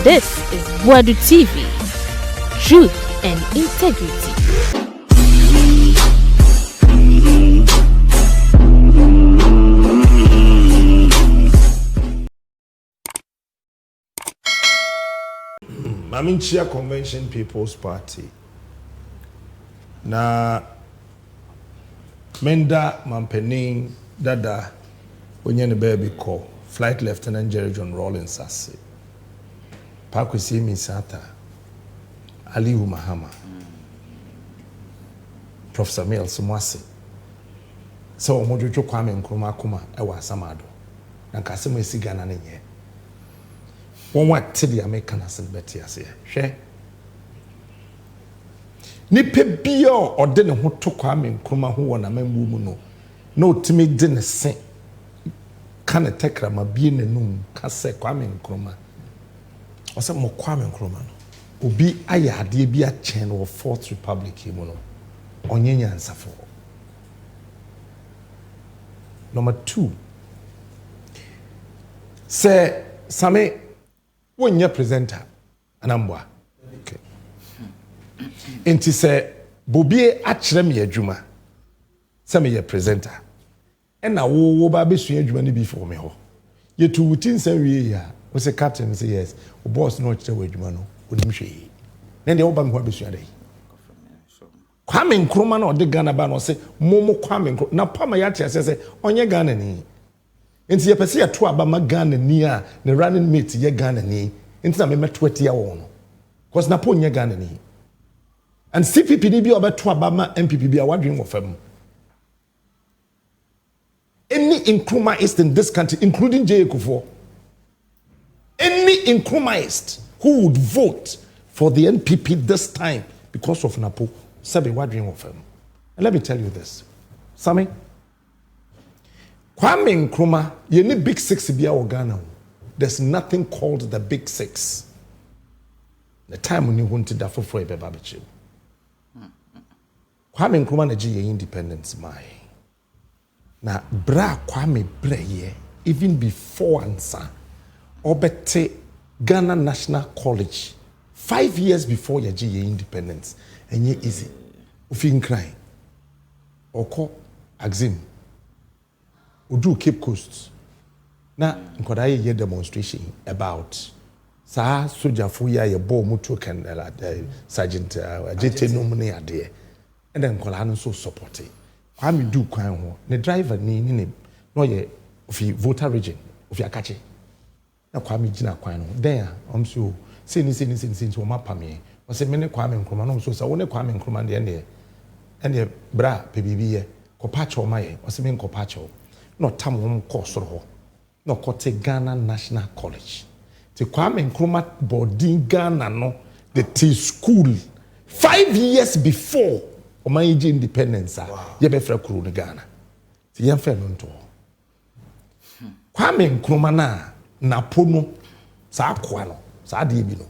This is Boadu TV. Truth and integrity. Maminchia Convention People's Party. Na Menda Mampening Dada Onyene baby call Flight Lieutenant Jerry John Rawlins Sase. Pakwisi Misata Aliu Mahama. Professor Mel Sumwase. So Mojojo Kwame Nkrumah kuma ewa Samado. Na kasemo esi Ghana nenye. One what to the American accent better as here. Nipe bio or didn't who took Kwame Nkrumah who won a member no Timmy didn't say can a take my being a noon can say Kwame Nkrumah or some more Kwame Nkrumah Obi aya de be a chain or Fourth Republic mono Onyenya Ansah for. Number 2 say Sammy when you're presenter, anambwa. Okay. Enti say Bobbie akyerɛ me adwuma. Say me ye presenter. Ɛna wo ba besua adwuma ne bi for me ho. Ye to wutin say wie ya. We say captain say yes. O boss no akyerɛ adwuma no. Onim hwe. Na de wo ba me ho besua dai. Kwame Nkrumah na ode Ghana ba no say momo Kwame Nkrumah. Na pama ya tia say onye Ghana ni. Inti ye pese ya to abama Ghana ni a ne running mate ye Ghana ni inti na me metwete ya wo no cause Napo nye Ghana ni and CPP ni bi obeto abama MPP bi a wadwen wo fam any Nkrumahist in this country including J Kufuor, any Nkrumahist who would vote for the NPP this time because of Napo sabe wadwen wo fam. And let me tell you this, Sammy, Kwame Nkrumah, you need big six to be our Ghana. There's nothing called the big six. The time when you wanted that for a babachi. Kwame Nkrumah na G independence my. Na bra Kwame breye even before Ansah obete Ghana National College 5 years before your G independence and ye easy. Ufin cry. Oko Axim. Udu Cape Coast. Na nkoda ye demonstration about sa soldier fu ya ye ball mutu kan sergeant ajete no mu ne ade and then nkola no so support it. Kwame du kwan ho ne driver ni no ye ofi voter region ofi akache na Kwame gina kwan no then so say ni o mapa me o say me ne Kwame Nkrumah no so say wo ne Kwame Nkrumah de ene bra pebibi ye ko patch o maye o say me ko patch o no tam hom course ro no kote Ghana National College te Kwame Nkrumah boarding Ghana no the T school 5 years before Omanji independence ye be fra kuru ne Ghana te yem fe no nto Kwame Nkrumah na Napo no sa akwa no sa de bi no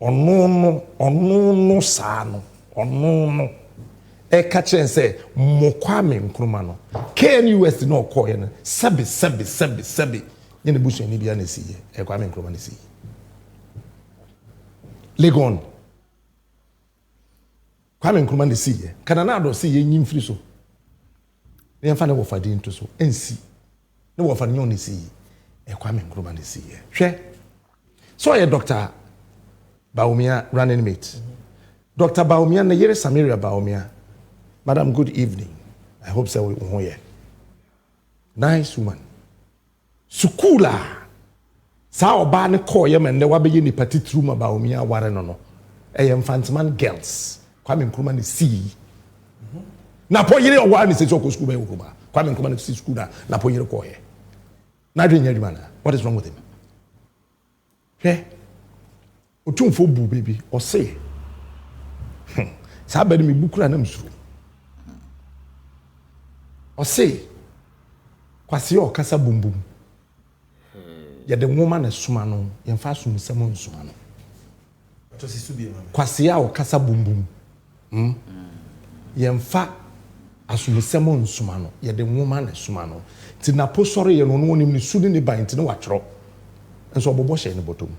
ono sa no ono e ka chen say mo Kwame Nkrumah no KNUS no call ye no sebi ye ne busu ni bia na si ye e Kwame Nkrumah na si Legon Kwame Nkrumah na si ye kana na do si ye nyim firi so ne mfa na wo fadi nto so ensi ne wo fa nyo na si e Kwame Nkrumah na si ye hwe so ye Dr. Baumia running mate Dr. Baumia na yere Samaria Baumia. Madam, good evening. I hope so we here. Nice woman. Sukula. Sa oba ne call ye men ne wabeye ni party through ma Baumia ware no. Infantman girls. Kwame Nkrumah ni see. Napo yire o wa ni se ko school be wo ba. Kwame Nkrumah ni see school na po yire call ye. Na dwen nya dwuma na. What is wrong with him? He. Otumfo bu baby o say. Sa bade mi bukura na msuru. O say kwase o kasa bumbum. Ya de nwoma na suma no, ye mfa sum semo nsuma no. To si su bi mama. Kwase a o kasa bumbum. Ye mfa asum semo nsuma no, ye de nwoma na suma no. Ti Napo sori ye no no nim ni su ni ba nti ne wa twro. Enso obobo hye ne botom.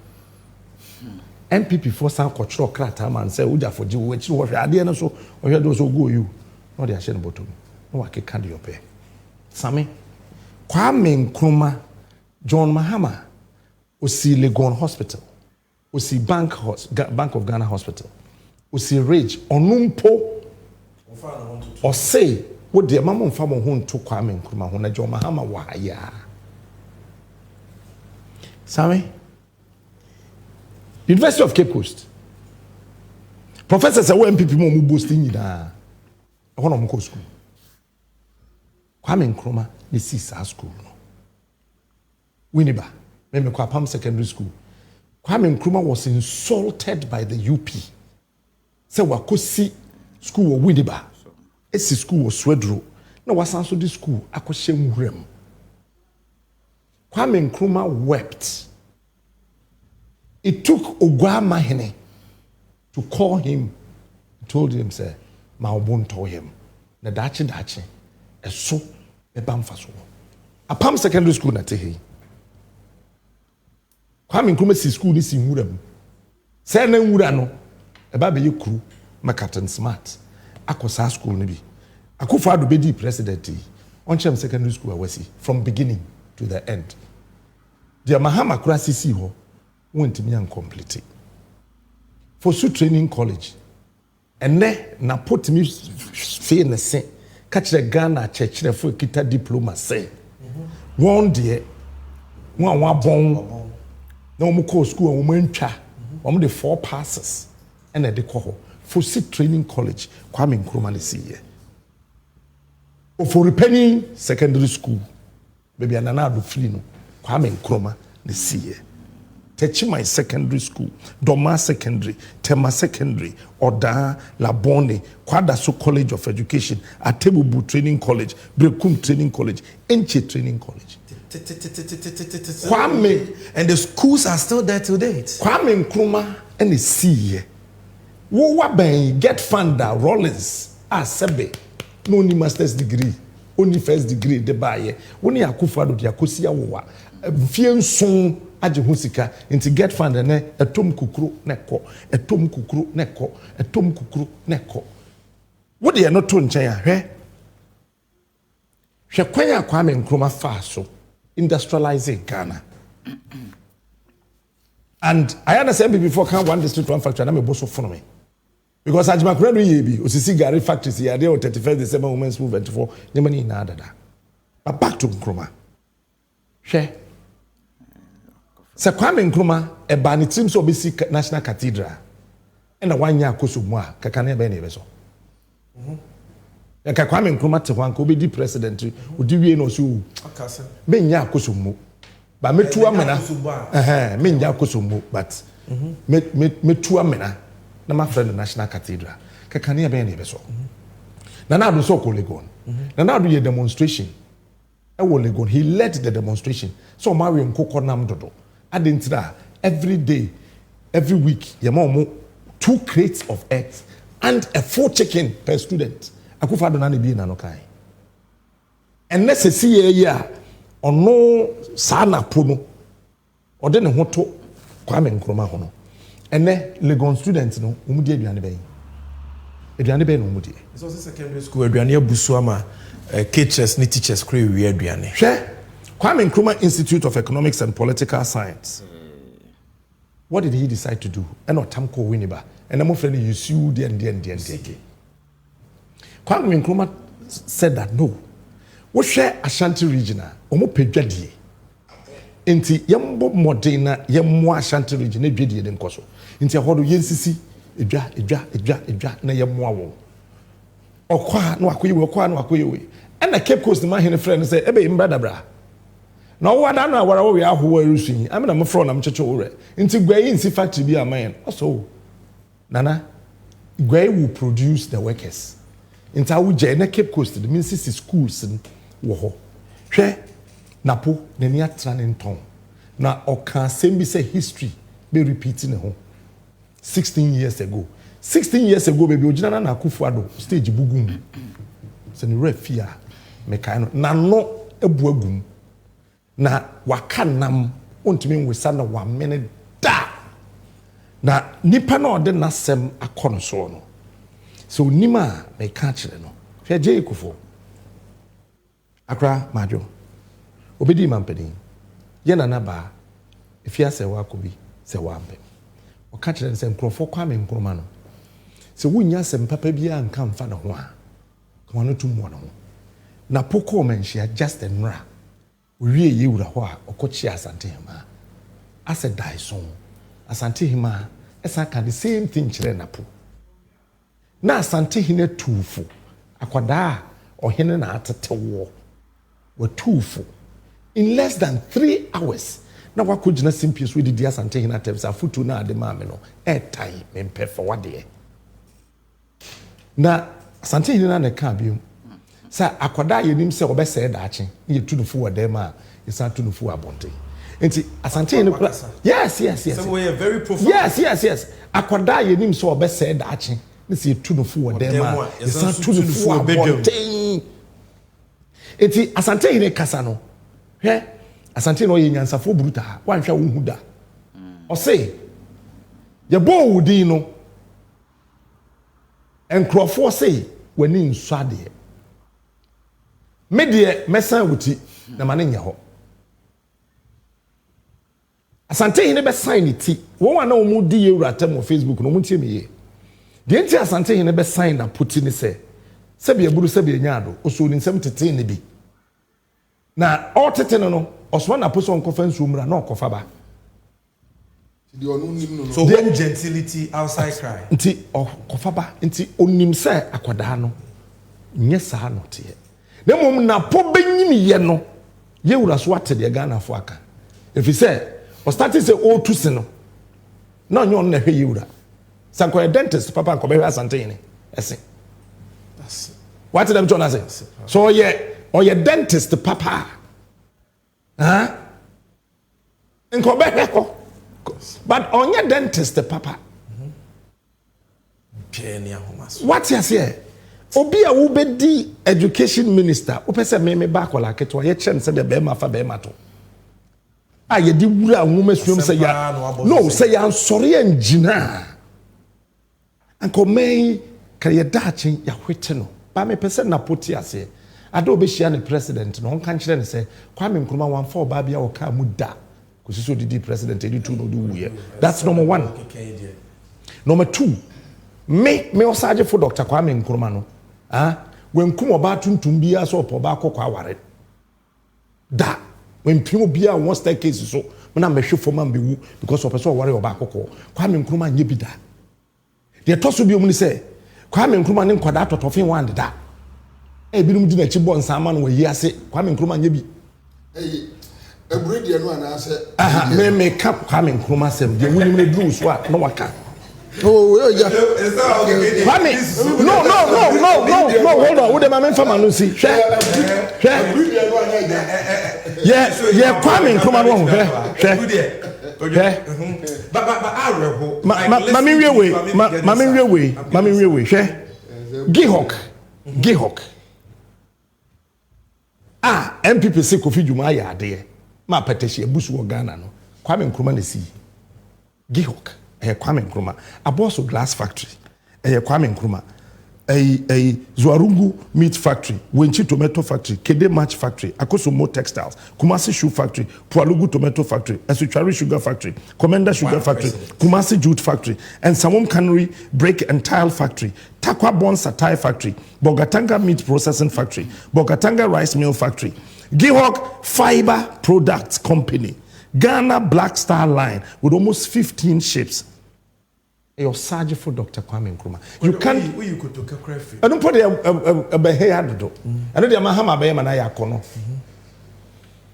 MPP for some control crata man say uja for you which was idea no so or you do so go you no dey share bottom no wa ke can your pay Sammy Kwame Nkrumah John Mahama osi Legon Hospital osi Bank of Ghana Hospital osi Rage onumpo or say what the mama mfa mo ho to Kwame Nkrumah ho na John Mahama wa ya Sammy University of Cape Coast. Professors are MPP mo boasting ida. I want to go school. Kwame Nkrumah the CSA school no. Winneba, me kwa Pam Secondary School. Kwame Nkrumah was insulted by the UP. Say wakosi school wo Winneba. Esi school was Swedro. Na wasanso the school akoshe muhrem. Kwame Nkrumah wept. It took Ogwamahene to call him, told him, say, Maobon told him, na dachi, so, a bamfaso. A Pam Secondary School na tehe. Kwame Nkrumah si school nisi murem. Say na murano, a baby you crew, my Captain Smart. Akosa school nibi. Akufo-Addo bedi president. Onchem Secondary School awasi from beginning to the end. The Mahama kura sisi ho. Went to me and complete for Su Training College. And then Napo to me fair na say catch the Ghana church for kita diploma say. One day, one bon. No more call school and woman cha. One the 4 passes and they call for Su Training College. Kwame Nkrumah see here. Or for Penny Secondary School. Maybe another free no. Kwame Nkrumah see here. Techimai Secondary School, Doma Secondary, Tema Secondary, Oda, Labone, Kwadaso College of Education, Atebubu Training College, Brekum Training College, Enche Training College. Kwame, and the schools are still there to date. Kwame Nkrumah and the C. Wo waben get founder Rollins, Sebe, no only master's degree, only first degree de baye, only Akufo-Addo de Akosia Wowa, Fienson. Aje husika into get fund ne etom kukuru neko etom kukuru neko etom kukuru neko what dey no to nchen ahwe hwe kwanya Kwame Nkrumah fa so industrializing Ghana and I understand before can one district one factory na me boso for me because Ajima Kura no yebi osisi gari factories here dey on 31st December Women's Movement for nyemani na adada but back to Nkrumah hwe Se Kwame Nkrumah e ba ni team so obisi National Cathedral e na wanya akosomu a kakane be na ebe so ya ka Kwame Nkrumah te hwan ka obedi president odi wie no so akase me nya akosomu ba metu amena me nya akosomu but metu amena na my friend National Cathedral kakane be na ebe so na na do so ko Legon na na do ye demonstration e wo Legon he led the demonstration so Mario Nkoko nam dodo Adintra, every day, every week, you 2 crates of eggs and a 4 chicken per student. Akufo-Addo na be na no kai. And let's see here, or no sana puno, or then a hoto Kwame Nkrumah hono. And then Legon students no, umudi eduane be. Eduane be no umudi. It's also secondary school eduane busuama teachers ni teachers kre wi eduane. Hwe Kwame Nkrumah Institute of Economics and Political Science. What did he decide to do? And not Tamko Winneba. And I'm afraid you sued and Kwame Nkrumah said that no. We share Ashanti region. Omo pedwadi. Enti yembo modena yemmo Ashanti region edwadi de nkoso. Enti ahodo yensisi edwa na yemmo awo. Okwa na akoyewe. And the Cape Coast man hene friend say ebe imbrada bra. No wada na wara we aho erusun am na mfro na mcheche ore nti gwayi nsi factory bi amayen also nana gwayi will produce the workers nti awu je na Cape Coast the means schools wo ho hwe Napo na ni atra ne nton na oka sembi say history be repeating ho 16 years ago baby ojina na Akufo-Addo stage bugum se ni refia mekai no na no ebu agum na wakanam ontimi nwesa na 1 minute da na nipa na ode nasem akono so no so nima me ka kire no hwe je ekufo akra majo obedi mampedi ye na ba efia se wa kobi se wa ambe o ka kire se nkrofo kwa me nkroma no se wunya se mpapa bia nka mfa ne ho a kuma no tumu no na poko menhia just enra owie ye wura ho a okochi asante hema ase dai so asante hema esa ka the same thing kire Napo na asante hene tufu akwada ohene na atetewo wa tufu in less than 3 hours na wakojina simpies we di asante hene attempts afutu na ade maame no time mempe for wade na asante hene na ne ka biom sa akwada yenim se obese daache ye tunufu wadema isa tunufu abonte enti asante hene yes so we are very profound yes akwada yenim se obese daache ne se tunufu wadema isa tunufu abonte enti asante hene kasa no he asante no ye nyansafo bruta wanhwa wo huda o se ye bo wudi no enkrofo se wani nsade medie mesan wuti na mane nya ho asante hene be sign ti won wa na wo mu di ewurata mo Facebook no mu tie meye de enti asante hene be sign na puti ni se be aburu se be nyaado oso ni nsem tete ne bi na o tete no oswa na poso nkofa nsumra na okofa ba so when gentility outside cry nti okofa ba nti onim se akwada no nye sa no te na mom Napo benyim ye no ye wura so ate de Ghana fo aka efi se o start say o tu se no na onyo na hwe ye wura sanko dentist papa ko be hwe asante yin ese what them John say so ye dentist papa nko be hwe ko but onye dentist papa what you say obi a wo bedi education minister wo pese me ba akola keto ye chen se de be ma fa be ma to a ye di wura nwoma suom se ya no se ya nsore engina anko mai ka ye dachi ya hwete no ba me pese Napo ti ase ada obehia ne president no nka nkire ne se Kwame Nkrumah wan fa oba bia wo ka mu da kusiso didi president edi tu no do wuye that's number 1 number 2 me osaje for Dr. Kwame Nkrumah no when kum oba tuntum bia so oba akokwa aware da when pimo bia one staircase so na mehwe foma mbewu because opeso aware oba akokwa Kwame Nkrumah nye bi da de toso bi omuni se Kwame Nkrumah ne nkwada atotofin wan da binum di na chi bon sama no wayi ase Kwame Nkrumah nye bi ebredi anu ana ase me ka Kwame Nkrumah sem de wuni me dru so a no waka oh yeah Kwame no hold on we the man fama no see ebredi anu ana yeah Kwame Nkrumah no hwe mami we hwe Gihok MPP se Kofi Dwuma ya ade ma petehie busu wo Ghana no Kwame Nkrumah na si Gihok Kwame Nkrumah Aboso glass factory Kwame Nkrumah Zuarungu meat factory Wenchi tomato factory Kede match factory Akosomo textiles Kumasi shoe factory Pualugu tomato factory Esuchari sugar factory Commander sugar factory Kumasi jute factory and Samom cannery brake and tile factory Takwa Bonsa tire factory Bogatanga meat processing factory Bogatanga rice mill factory Gihok fiber products company Ghana Black Star line with almost 15 ships. Your surgery for Dr. Kwame Nkrumah. You can't. You could take a craft. I don't put a behavior do. I know the Mahama Bayama na yakono.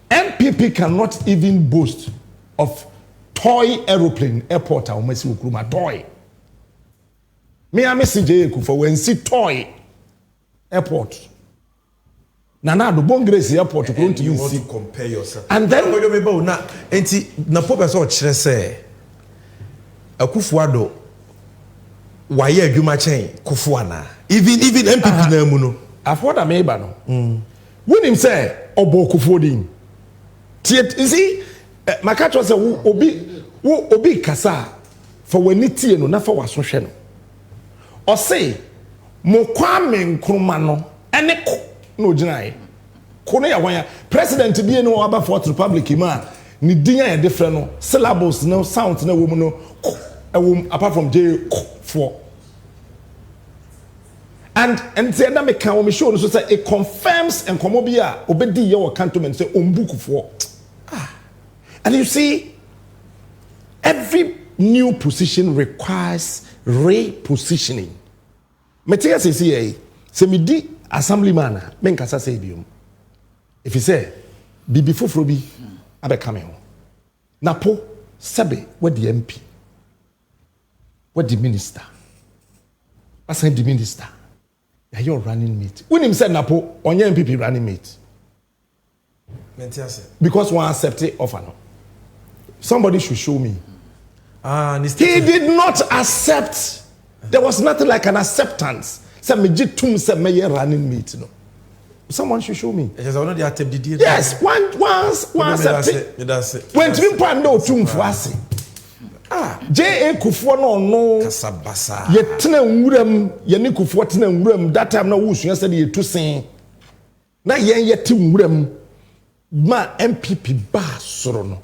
MPP cannot even boast of toy aeroplane airport or Messi Nkrumah toy. Me a message for when see toy airport. Nana do bon grace airport to want to compare yourself. And then Napo person kire say Akufuado waye adwuma chen Kufuana even MPP na mu no afoda meba no when him say obo Kufuodin you see makacho say obi kasa for when it no na for waso hwe no o say mo Kwame Nkrumah no ene ko no ginae ko no ya wan president bi no aba Fourth Republic ma ni dinya ya different no syllables no sound na wo mu no apart from J for and say na me kan wo me show no so say it confirms and komobia obedi ye wo cantonment say ombuku for and you see every new position requires repositioning. Metia say me di assemblyman men kasa say biom. If you say bibi foforo bi abeka me ho. Napo sebe what the MP. What the minister. Asan the minister. Yeah, your running mate. When him said Napo on your MPP running mate. Because one accepted offer no. Somebody should show me. He did not accept. There was nothing like an acceptance. Say me jitum say me running mate no. Someone should show me. Yes, one accepted. When to be no tum fuasi. J.A. Kufuor no kasabasa. Ye tena nwuram, ye ne Kufuor tena nwuram. That time na wusu said ye to sen. Na ye te nwuram ma MPP ba soro no.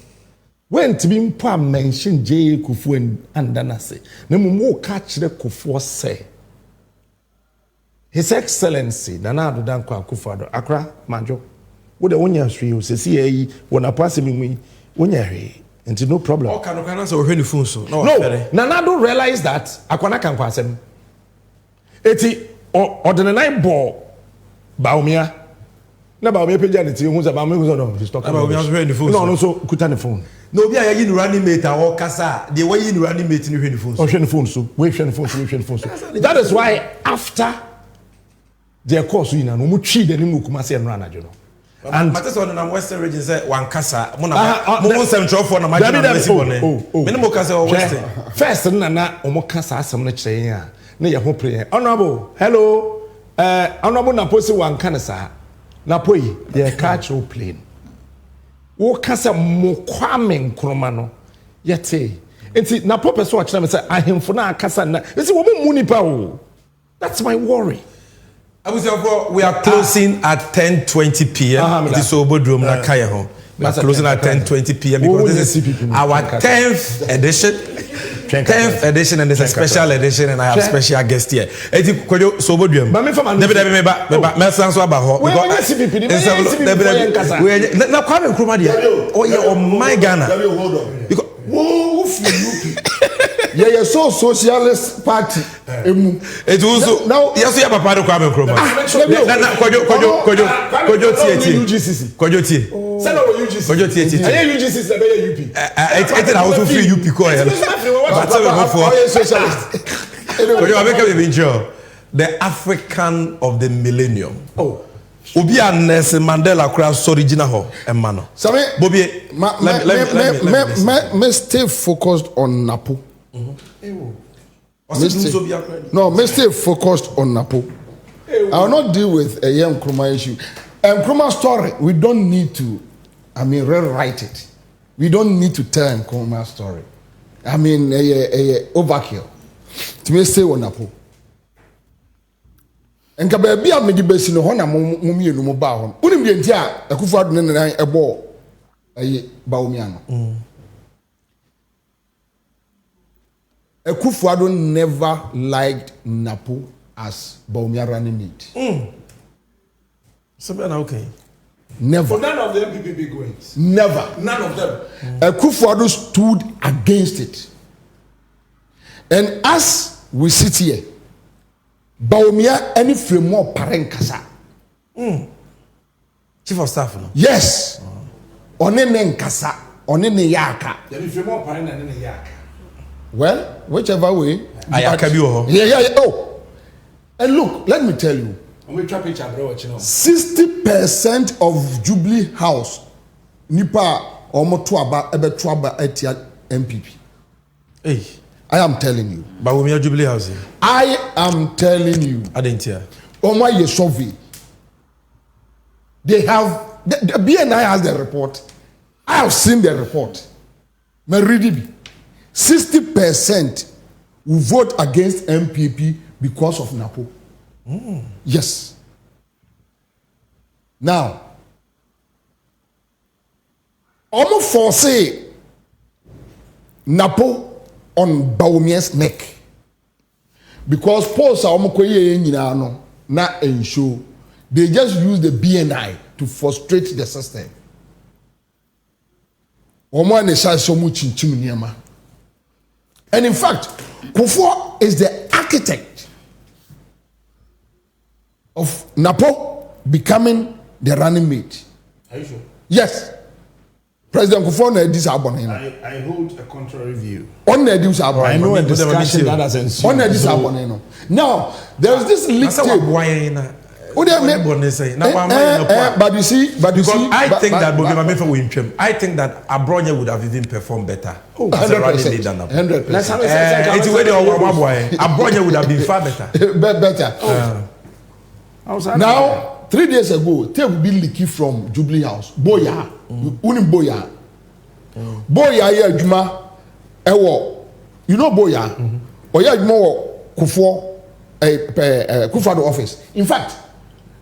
When to be mpa mention J.A. Kufuor and Danase. Na mo ka kire Kufuor say. His Excellency Nana Addo Dankwa Akufo-Addo Accra Manjo. Wo de wonya hwe o sesi yi wona pase mi wi wonya hwe. And no problem. No, Nana don't realize that Akwana can kwasem. Eti ordinary ball Baumia. Na Baumia page and who's about me no he's talking about no so kuta the phone. No be ayi running mate or kasa the way you running mate ni hwe the phone. Oh hwe the phone so. We hwe the phone so. That is why after their course you know mu twi de ni mu kuma se no anajo no. And Matters on the Western region said one casa, Mono Central for the Minimum Casa or Western. First, Nana, Omokasa, some chain, near home prayer. Honorable, hello, Honorable Naposi one canasa, Napoi, their cultural plane. O Casa Mo Kwame Nkrumah, yet say, and see, Napo watch them and say, I am for now, Casana. It's a woman Munipa. That's my worry. We are closing at 10:20 p.m. It is Boadu na kaya home. We are closing at 10:20 p.m. because this is our 10th edition. 10th edition and there's a special edition and I have special guest here. Eti kojo so Boadu. Never me sanso aba ho because na Kwame Nkrumah dia. Oh yeah, oh my Ghana. Because yeah, so socialist party. It also now yes, you have a part of Kwame Nkrumah. Kojo tie. Send over UGC. Kojo tie. I UGC is a better UP. I also free UP call. But socialist. Kojo abeka be enjoy the African of the millennium. Oh. Obi a Nelson Mandela cross original ho emano. Sammy, Bobbie, me stay focused on Napo. Me stay focused on Napo. I will not deal with a young Nkrumah issue. Nkrumah story, we don't need to, rewrite it. We don't need to tell Nkrumah story. Overkill. To me stay on Napo. Enka baby a me di besi no ho na mumie no mo ba ho. Unim de ntia Akufo-Addo ne nan ebo Baumia no. Akufo-Addo never liked Napo as Baumia running mate. So okay. Never. For none of them PPP goings. Never. None of them. Akufo-Addo stood against it. And as we sit here, Baumia any frame more parenkasa. Chief of staff no. Yes. Onene nkasa, onene yaka. Any frame more paren and any yaka. Well, whichever way. Ayaka bi ho. Yeah. Oh. And look, let me tell you. 60% of Jubilee House nipa omotuaba ebetuaba etia MPP. Hey. I am telling you. Baumia Jubilee House. I am telling you. I didn't hear. Oma ye survey. They have the BNI has the report. I have seen the report. Me read it. 60% will vote against MPP because of Napo. Yes. Now, almost force Napo on Bawumia's neck because polls are almost not ensure they just use the BNI to frustrate the system. And in fact, Kufuor is the architect of Napo becoming the running mate. Are you sure? Yes. President Kufuor I hold a contrary view. I know a discussion that has ensued. Now, there is this leaked tape. But you see, I think that Bobbie Mamefa will win. I think that Abronya would have even performed better. 100%. Abronya would have been far better. Better. Now, 3 days ago, tape will be leaking from Jubilee House. Boya. Unim Boya. Boya ya Juma. You know Boya? Oya Juma Kufuor Kufuor office. In fact,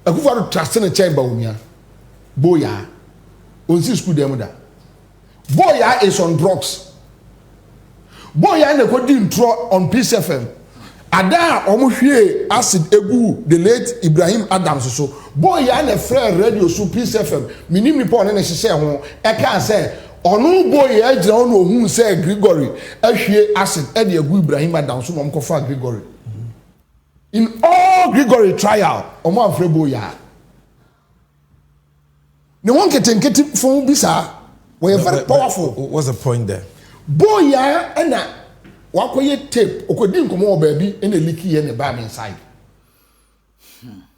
a Kufuor trust in a chamber umia. Boya. Onsi school demoda. Boya is on drugs. Boya and the coding on Peace FM. Ada omuhwe acid egu the late Ibrahim Adams so. Boya and a friend radio so Peace FM. Minim ni pon na hye ho. E kan say onu Boya agina onu ohun say Gregory ahwe acid e de egu Ibrahim Adams so mo kofa Gregory. In all Gregory trial, omo afre Boya. Ne won ketenketi fon bisa we very powerful. What's the point there? Boya na wakoye tape okodi nkomo o baabi ene leaky ye ne ba me inside.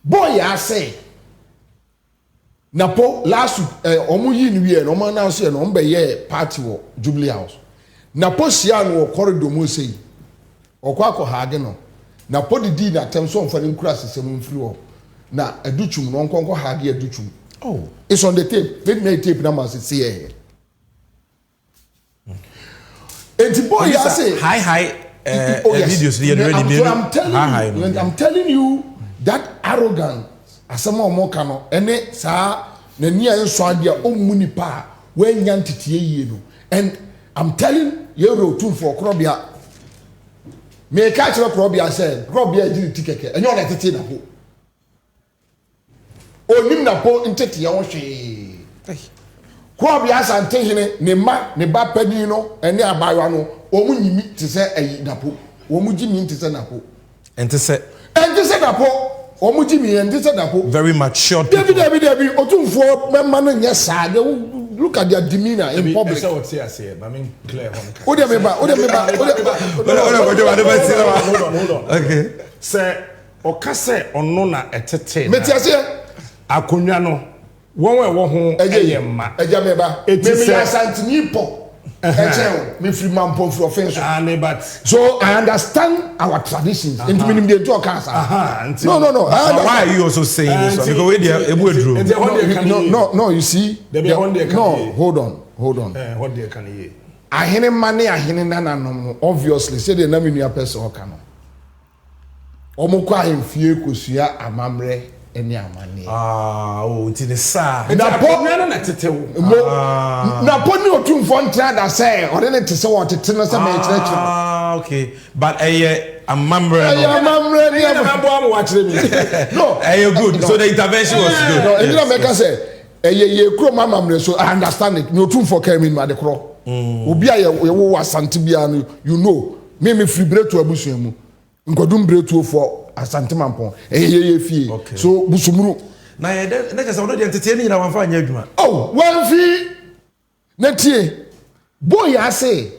Boya say Napo last omo yi ni wie no omo na so ye no mbe ye party wo Jubilee House. Napo sia no corridor mo sei. Okwa haage no. Napo di na tem so mfa nkura sesem mfiri wo. Na aduchum no nkonko haage aduchum. Oh, it's on the tape. Let me tape number see here. And boy, I say high videos. I'm telling you that arrogance. As someone more cano, and it sa the near swadia omuni pa when yanti no. And I'm telling you two for Krobia. Me catch up Krobia said, Krobia did ticket, and you're not a tina. Onim Napo intete ya wohwe kwa bia sante hene ne ma ne ba pani no ene abawa no omunyimi te se ayi Napo omugimi te se Napo ente se Napo omugimi ente se Napo very mature David otumfo memma no nye saa look at their demeanor in public say what say I mean clear hold on okay say okase ono na etete metiase akonwa no won we wo ho eyemma ejameba me asantini po me free man pon for offense but so I understand our traditions into minimum dey talk cancer no why are you also saying this because we dey ebu edro no you see no hold on what they can hear ahene mane ahene nananom obviously say the naminua person o kan omukwa ahemfie kosua amamre eni amane tinisa Napo na tetewo Napo ni otumfo ntra da say ode ne tese wo tete no say me kire okay but amamre ni amabo am wa kire me no good so the intervention was good no engira make say ye kro amamre so I understand it no otumfo kan me ma de kro obi a ye wo asante bia no you know me free break to abusuan mu nkodum break to for asante mampon ye fie so busumuru na ye na kasa wono de entertain ni na wanfa anya adwuma wan fi na tie boy ya say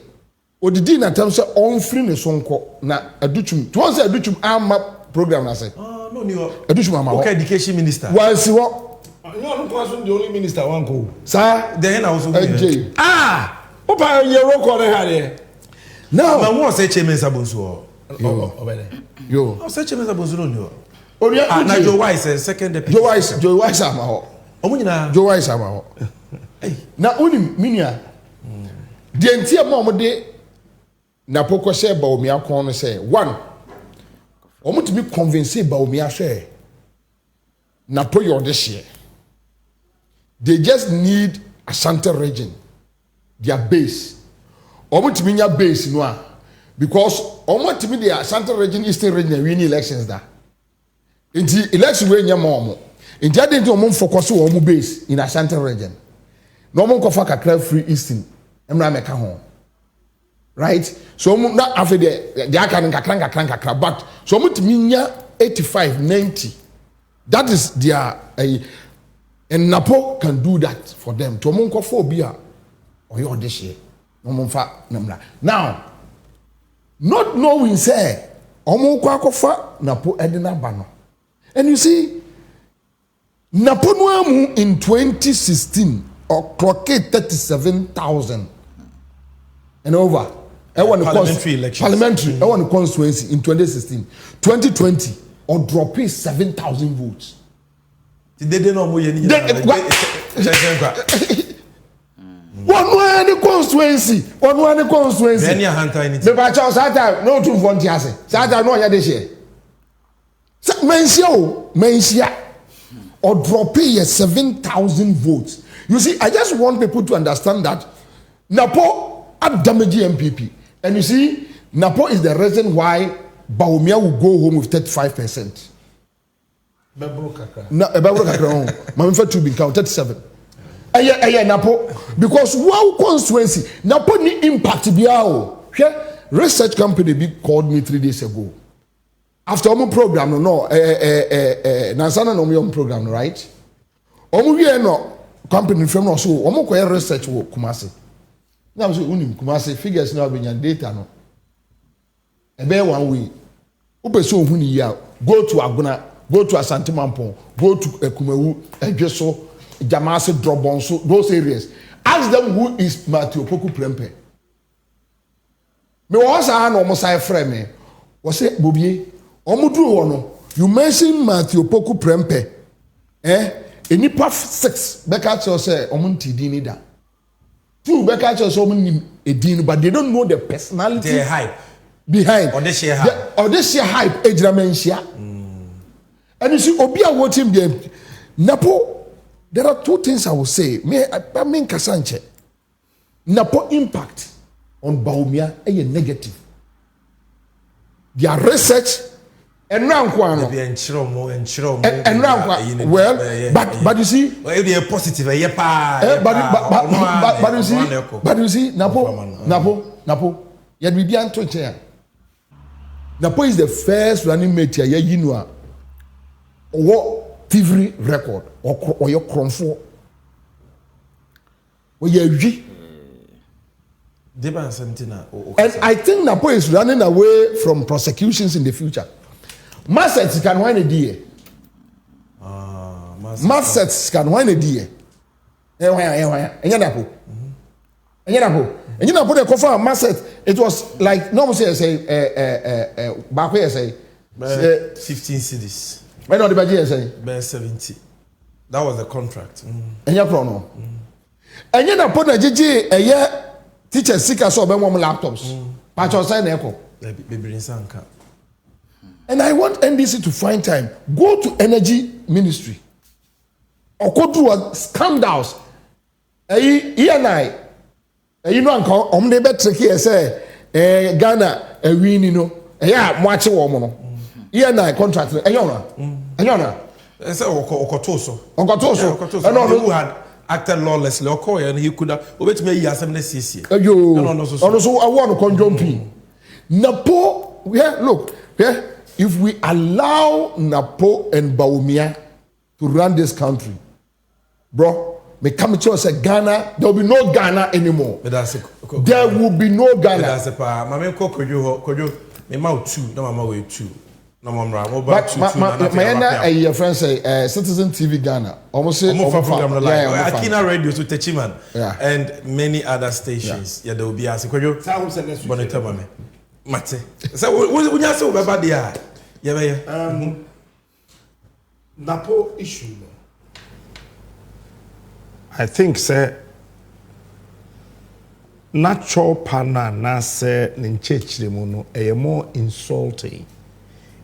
odidi na tam say on free ne sonko na aduchum to say aduchum ama program na say no ni ho aduchum ama okay education minister wan si ho no person the only minister wan go sir then na also opa ye record here there now ma won say chairman sabonso yo say chairman sabonso no ni na Joe Wise second deputy Joe Wise ama ho omunyina Joe Wise ama ho na unim minia de ntia ma omode Napo ko share Baumia kon say one. Omo to be convinced Baumia share. Napo your this year. They just need Ashanti region. Their base. Omo to be your base no because omo to be the Ashanti region Eastern region win elections da. Inti election we nya mo. Inti ade nti omo focus on base in Ashanti region. No omo ko fa kakra free Eastern. Emra meka ho. Right? So na after the aka kakra but so omo to be nya 85 90. That is their and Napo can do that for them. To omo ko for bia or your this year. Omo fa namla. Now not knowing say omo ko akofa Napo edina bano. And you see Napo no in 2016 or clocked 37,000 and over. Parliamentary elections. Parliamentary. I want constituency in 2016. 2020 or dropping 7,000 votes. They didn't know more any. One constituency. Many a hunter in it. The batch of Sata, no two volunteers. Sata, no, yeah, this year. Mensia, or dropping 7,000 votes. You see, I just want people to understand that Napo are damaging MPP. And you see, Napo is the reason why Baumia will go home with 35%. Mamfa to be counted 37. Napo because wow constituency Napo ni impact biao. Research company called me 3 days ago. After our program Nansana no program right? No company from no so omo research wo Kumasi. Now so unim Kumasi figures now be data no. Ebe 1 week. Upeso huni ya go to Aguna, go to Asante Mampong, go to Kumewu, Ejeso, Jamase Drobonso, those areas. Ask them who is Matthew Poku Prempe. Me was an almost I frame me. Was it Bobbie? Omudru wono. You mentioned Matthew Poku Prempe. Any part 6 Becca say Omunti Dinida. 2 Becca Omun Edin, but they don't know the personality. They're hype. Behind or this year hype age and you see Obia watching them Napo. There are 2 things I will say. I mean Kasanche Napo impact on Baumia is negative. Their research and well, but you see, positive. But you see, Napo, yet we be anto. Napo is the first running mate here, you know, or thievery record or your cronfo. Or your G. And I think Napo is running away from prosecutions in the future. Massets can win a deal. Massets can win a deal. And you know, put a cover Masset. It was like no say back where say 15 cities. When on the budget say 70. That was the contract. And you prono. And you know, put a GG a year teachers sick as well laptops. Patch or sign echo. And I want NDC to find time. Go to energy ministry. Or go to a scandals. You know, I'm the better here say Ghana a win, you know. Yeah, watch a woman. Yeah, na contract. Ayona. It's Okotoso. Okotoso. I know who had acted lawlessly. Okoye, and he could have wait me years and CC. Also, I want to conjure Napo. Yeah, look. Yeah, if we allow Napo and Baumia to run this country, bro. Me come to say Ghana, there will be no Ghana anymore. There will be no Ghana. That's a pa. Mama kojo me ma 2, no mama we 2. No mama but my friend say Citizen TV Ghana. Almost say Akina Radio to Techiman and many other stations. Yeah, there will be as kojo. Bonita mama. Mate. So when you say about there. Yeah. Napo issue. I think, sir, natural partner na say ninchechire no e more insulting.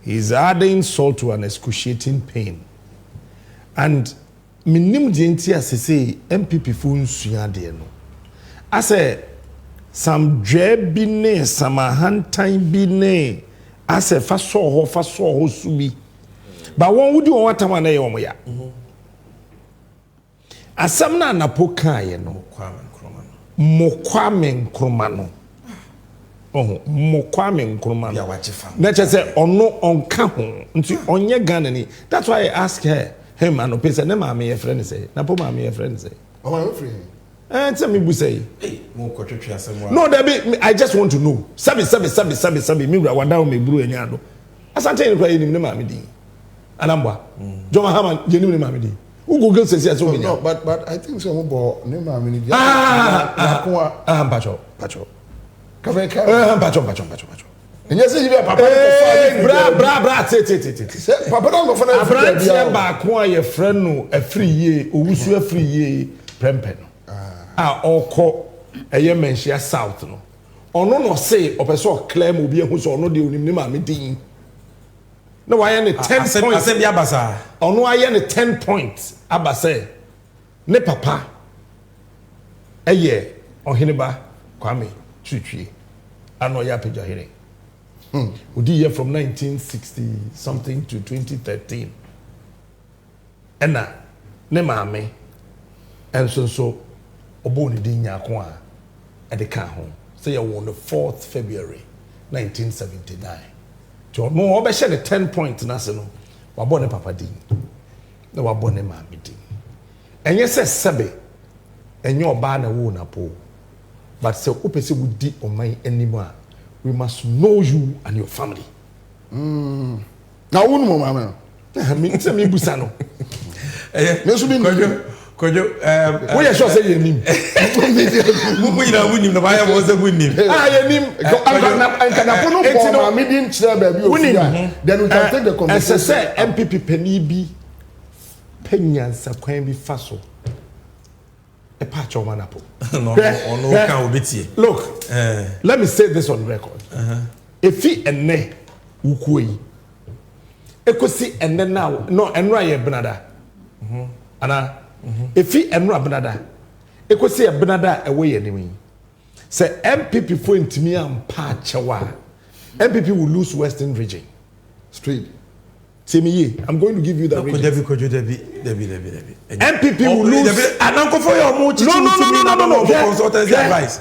He's adding salt to an excruciating pain. And minim jenti asese MPP fu nsua de no. Ase some drebi ne some hantan bi ne ase fa so ho subi. But won wudi won watama na ye omo ya. Asam na Napo kan ye no. Mokwame Nkrumah no. Oh, Mokwame Nkrumah no. Na chese ono onka ho nti onye Ghana ni. That's why I ask him and opese na ma me ye friend say. Napo ma me ye friend say. Oh, my friend. Tell me say. Hey, mo kwatwetwe asem. No, I just want to know. Sabi mi bra wanda o me buru enya do. Asante ni kwa ni me ma me din. Anambwa. Joma Haman je ni me ma me din. Who Google says yes, no, but I think so. Pacho. And yes, you have bra. Papa don't go for a friend. Back one your friend no a free year, a free year, prempen. All call a year mention south no. Or no say or person claim will be who's or no deal in me din. No, I am 10 points. I said the Abasa. Oh no, I am 10 points. Abasa. Ne papa. A year on Hiniba Kwame Chuchi. I know ya page hearing. We did here from 1960 something to 2013. And now, ne mame. And so Oboni Dinya Kwa at the car home. Say I won the 4th February 1979. No, I share the 10 points national. Wabone papa din. No wabone mami din. And yes, sabe. And your banner won Napo. But so opese would di on my anymore. We must know you and your family. Now one more mama. I mean tell me busano. Kojo we are sure say your name. Mumu ina win him, the buyer was a win him. Your name. And can I put no me didn't share baby. Then we can take the conversation. As I say, MPP Penibi Penyans a coin be faso. A patch of Napo. No, can be. Look, let me say this on record. If he and ne ukui, ekosi and then now no and Raya Benada. Anna. If he and Rabnada, it could say a Benada away anyway. Say MPP for me and Pachawa. MPP will lose Western region. Straight. See me, I'm going to give you that region. Debbie. MPP will lose. And Uncle for your mood. No. Consultancy advice.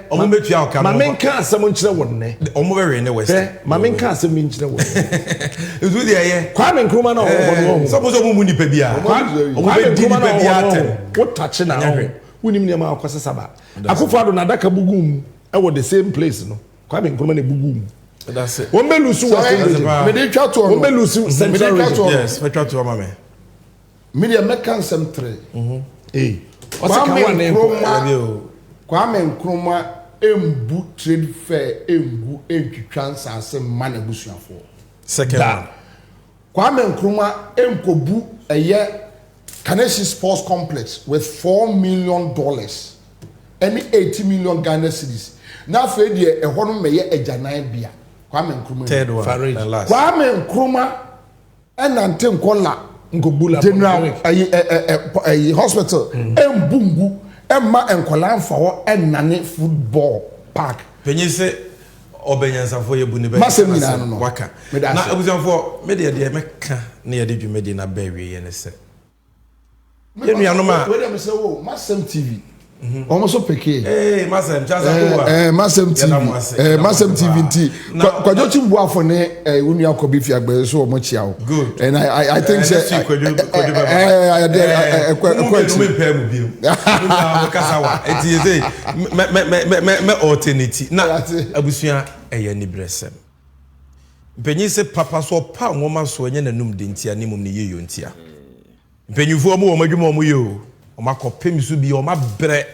Mamen can't summon one. Over in the West. Mamen can't summon one. It's with the air. Kwame Nkrumah. Suppose a woman Pebia. What touching now? We need my Saba. I could find another Kabugum. I was the same place. No, Kwame Nkrumah Bugum. That's it. One Belusu Central region. Yes, we try to mama. Media Mekan Centre. Hey. Kwame Nkrumah embu trade fair embu entwitwa ase man abusuafo. Second one. Kwame Nkrumah emkobu eye Kaneshi Sports Complex with $4 million and 80 million Ghana cedis. Now fe die ehwo no meye ajanan bia. Kwame Nkrumah. Third one and last. Kwame Nkrumah enante nkola Ngobula general hospital embungu emma enkola mfawo enane football park. Penye se obenyansa fo yebu ni be waka. Na abusanfo me de meka na ye de dwumedi na bawie ye ne se. Ye nuanoma we dem say wo Masem TV. Almost so peke. Masem Chaza Masem TV. Masem TV nti. Kwajo chimbu afo ne wonu akobi fi agbe so omo chia wo. Good. And I think say kwajo kasawa. Eti say me alternate. Na abusua eye ni bresem. Mpenyi se papa so pa nwoma so enye nanum de ntia ni mum ne yeyo ntia. Mpenyufo mu wo madwuma mu yo. Omakopem so bi omabre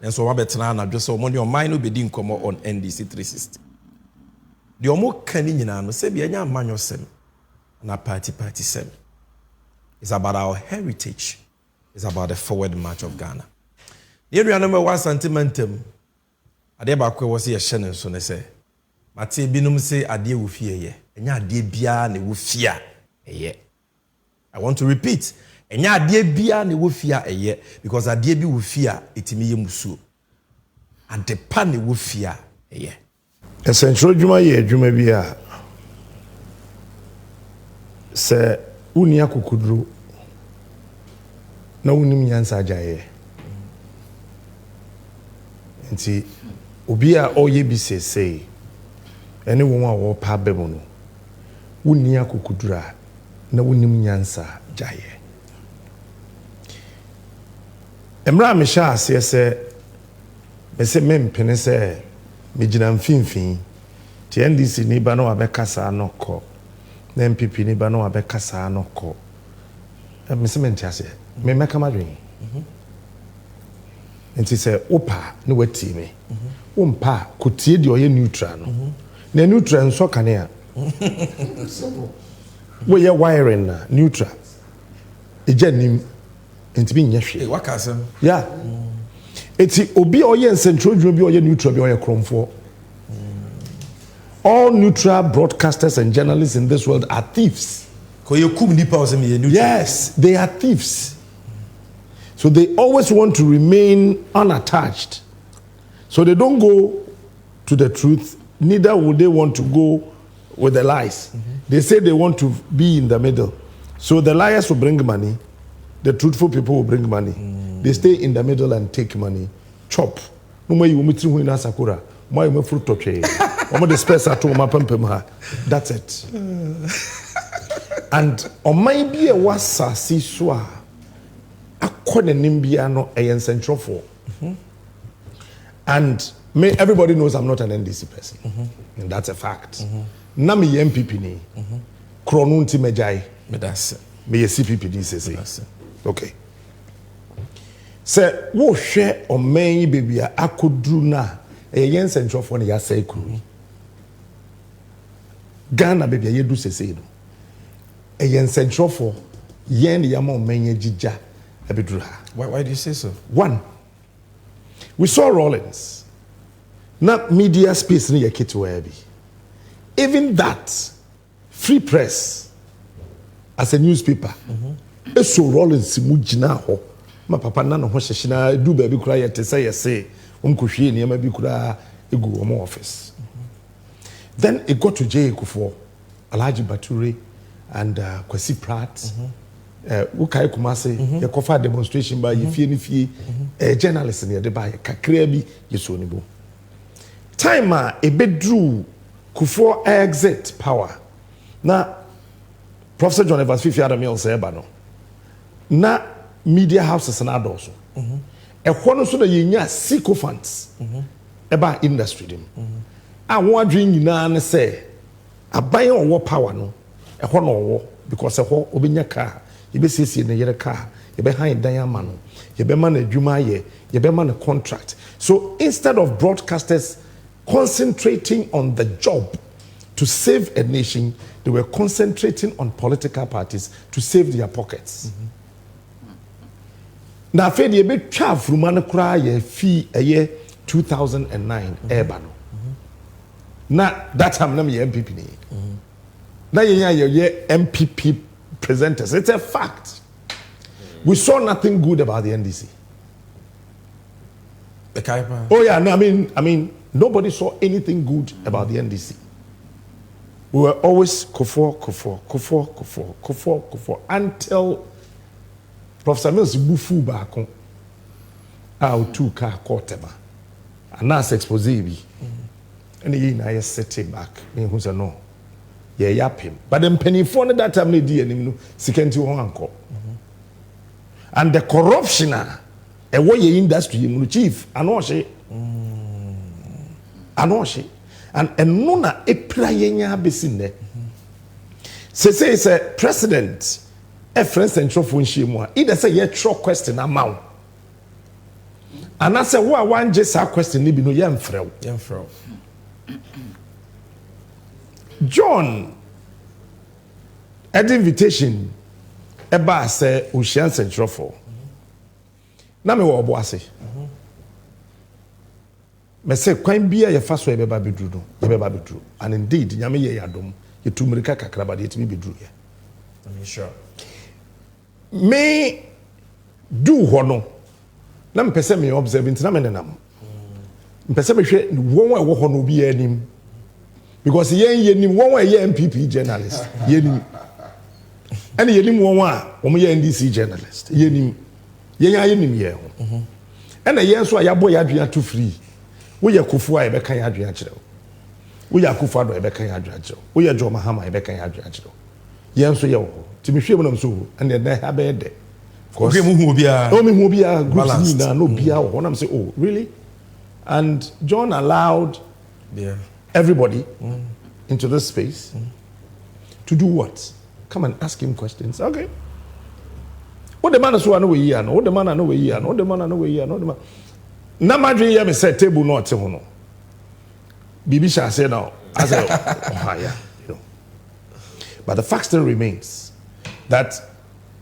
enso omabetena na dwese omoni oman no bedi nkomo on NDC 360 de omo kan nyina no se bi anya amanyosem na party sem. It's about our heritage. It's about the forward march of Ghana. The area number 1 sentimentum ade ba ko wo se ye hye ne so ne se mate binum se ade wo fie ye enya ade bia na wo fia eye I want to repeat enya ade bia na wo fia eye because ade bi wo fia etimi ye musuo ade pa na wo fia eye essential dwuma ye dwuma bia se uni akukudru na unim nyansa ajaye nti obi a oye bi sesei ene won a wo pa bemu no uni akukudura na unim nyansa ajaye emra me sha ase se mese mempene se me gina mfimfin ti NDC ni ba no abekasa no ko na MPP ni ba no abekasa no ko mese menti ase me meka madwen nti se opa ne wati me umpa kotie di oye neutral no na neutral nso kane a we ye wiring na neutral ejanim nti bi nya hwe wakasem yeah eti obi oye nsentro dwuma bi oye neutral bi oye kromfo all neutral broadcasters and journalists in this world are thieves. Yes, they are thieves. So they always want to remain unattached. So they don't go to the truth, neither would they want to go with the lies. They say they want to be in the middle. So the liars will bring money, the truthful people will bring money. They stay in the middle and take money. Chop. No more you meet in Sakura. Why you fruit to trade? The space at home, that's it. And on my be a wasa siswa akone nimbia no a central for. And everybody knows I'm not an NDC person. And that's a fact. Nami MPP ni kronunti mejai medase me CPPD say. Okay. Say wo hwe o man baby akodru na e yen central for na ya say kru. Ghana baby yedu sese no. A yen central for yen yama menye jija abedru ha. Why do you say so? One, we saw Rollins. Not media space ni yakiti wabi. Even that free press as a newspaper. So Rollins mujina ho. Ma papa na no ho hyehina du ba bi kura yete say yese umkuhwie ne ma bi kura egu omo office. Then it got to J. Kufuor, Alhaji Bature, and Kwesi Pratt. Ukai Kumase, Yakofa demonstration by Yefie, a journalist in the by Kakrebi, Yesonibo. Time a bit drew Kufuor exit power. Now, Professor John Evans Fifi Adamiel Sebano. Na media houses and adults. A one so the yenya sycophants about industry. I want dream you say a buy on war power no a one or war because a whole obinya car you be see in the car you behind diamond you be man a jumaye you be man a contract. So instead of broadcasters concentrating on the job to save a nation, they were concentrating on political parties to save their pockets. Now fed ye be chav rumana cry ye fee a year 2009 Ebano. Na that time na me MPP ni. Na ye MPP presenters. It's a fact. We saw nothing good about the NDC. Oh yeah, no, I mean nobody saw anything good about the NDC. We were always Kufuor until Professor Mills bufu baako a two car quarterma. And that's expose bi. And he na set back. Me who say no. Yeah, yap him. But then penny for that time they did him no second to one uncle. And the corruption a way industry mu chief anoche. Anoche. And no na epra yenya besin ne. Say president a friend central phone shemu a either say ye tro question amount. And I say what one just a question ni bi no yemfrɛ. John at invitation eba say Ocean Central for na me wo obo ase me say kwan bia ye fa so ye beba bedru no ye beba bedru and indeed nyame ye yadom ye tumirika kakra ba de timi bedru ye I'm sure me do ho no na me pese me observe ntina me nenam me pese me hwe won wa wo ho no bi anim because ye nim won wa ye MPP journalist ye nim and ye nim won wa wo ye NDC journalist ye nim ye nim ye ho and ye so ayabo ya adua to free wo ye kofu a ye be kan ya adua kire wo ye akufo ado ye be kan ya adua kire wo ye Joe Mahama ye be kan ya adua kire ye so ye wo timi hwe mo so and the ha be de because me hu obia no me hu obia groups ni na no bia wo na say oh really and John allowed everybody into this space to do what? Come and ask him questions. Okay. What the man is so we here no? What the man no we here no? What the man no we here no? The man. Na madri ya me say table no te ho no. Bibi shall say now. I say oh yeah, you know. But the fact still remains that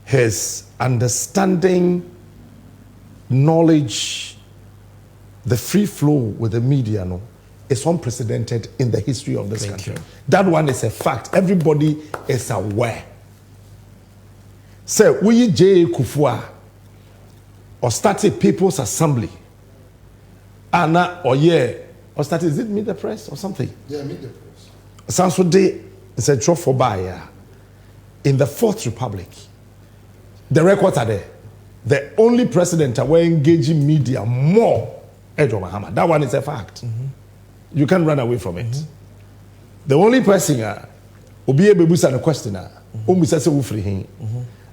his understanding, knowledge, the free flow with the media no is unprecedented in the history of this country. That one is a fact. Everybody is aware. So, we J. Kufua or started People's Assembly. Anna or or started, is it Meet the Press or something? Yeah, Meet the Press. Sounds so day is a draw for buyer. In the Fourth Republic, the records are there. The only president that were engaging media more, Joe Mahama. That one is a fact. You can't run away from it. The only person Obi Ebebusa the questioner,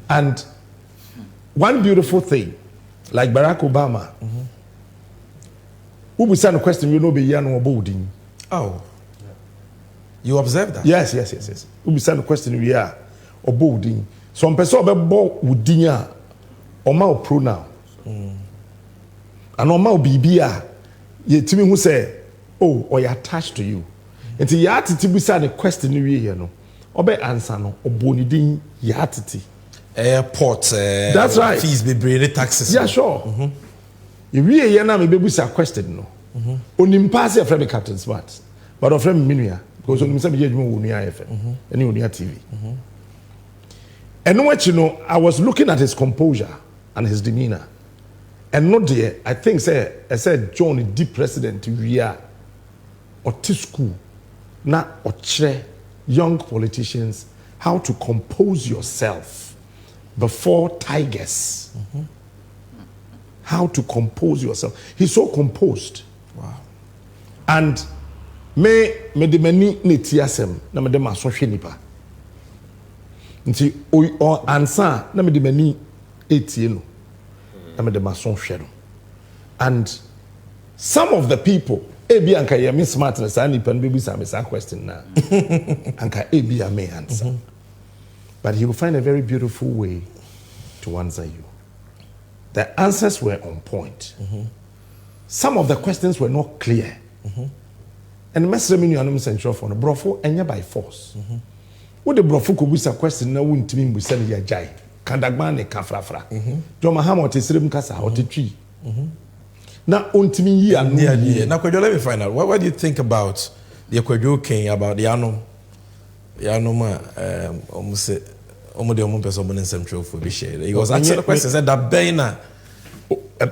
and one beautiful thing, like Barack Obama, who was the question, you know, be Yano Boadu. Oh, you observed that? Yes. Who was the question, we are or Boadu. Some person about Woudinya or Mao pronoun. And on Mao Bibia, ye to me who say, oh, or you're attached to you. And to Yatiti beside the question you know, Obe Ansah no, or Bonidin Yatiti. Airport, that's right. Fees be bringing taxes. Yeah, sure. If we are now, maybe we say question no. Only pass your friend Captain Smart, but our friend Minuya, because only some years more Unia FM and Unia TV. And what you know, I was looking at his composure and his demeanor. And not there, I think I said John, the deep president, we are or to school, na or young politicians how to compose yourself before tigers. How to compose yourself. He's so composed. Wow. And me de mani netiasem na me de maso hwe nipa. Nti o Ansah na me de mani etie no. Na me de maso hwe no. And some of the people ebi anka ye me smartness and nipa no be bisa me question na. Anka ebi a me answer. But he will find a very beautiful way to answer you. The answers were on point. Some of the questions were not clear. And Mr. Minu Anum Central for the brofo enya by force. What the brofo could be a question now wouldn't mean we send ya jai. Kandagman kafrafra. Joe Mahama to Srim Kasa or tree. Now untimi ye and now let me find out. What do you think about the Ekwejo king, about the Anum? The Anuma almost Omo person in Central for be shared. He was answering the question said that Baina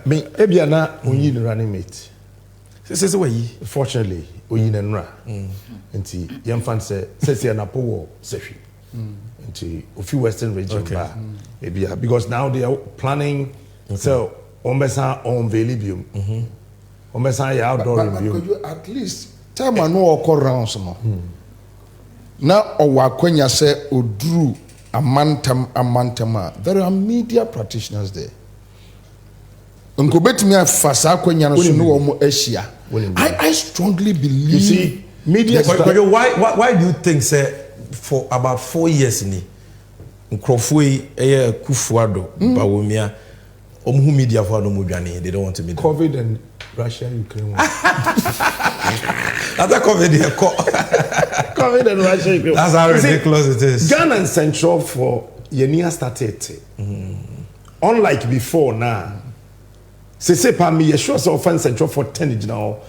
me Ebiana Uyin running mate. Says away. Fortunately, Uyin and Ra. Nti Gyamfi says Napo Sefi. Nti a few Western region maybe because now they are planning so Ombesa on Velibium. Ombesa outdoor review. Could you at least tell me no occur round some now or Wakwenya say Odru Amantama. There are media practitioners there. I strongly believe. You see, media. Why do you think, say, for about 4 years, Nkrofui Kufuado, Bawumia, media for they don't want to meet. COVID and Russia, Ukraine. That's a COVID. COVID and Russia, Ukraine. That's how ridiculous it is. Ghana and Central for Yenia started. Unlike before now, say pa me ye sure so offense and for 10 now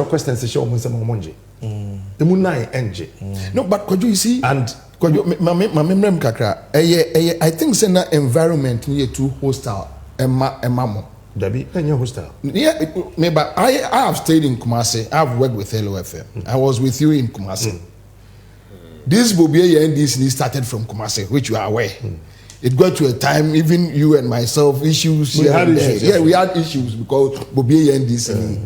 questions say omo say monje emu 9 enje no but could you see and could you my memory kakra I think say na environment near too hostile emma Debbie any hostile yeah but I have stayed in Kumasi. I have worked with LOFM. I was with you in Kumasi. This Bobbie NDC started from Kumasi, which you are aware. It got to a time, even you and myself, issues. We had issues. Yeah, we had issues because Bobbie NDC.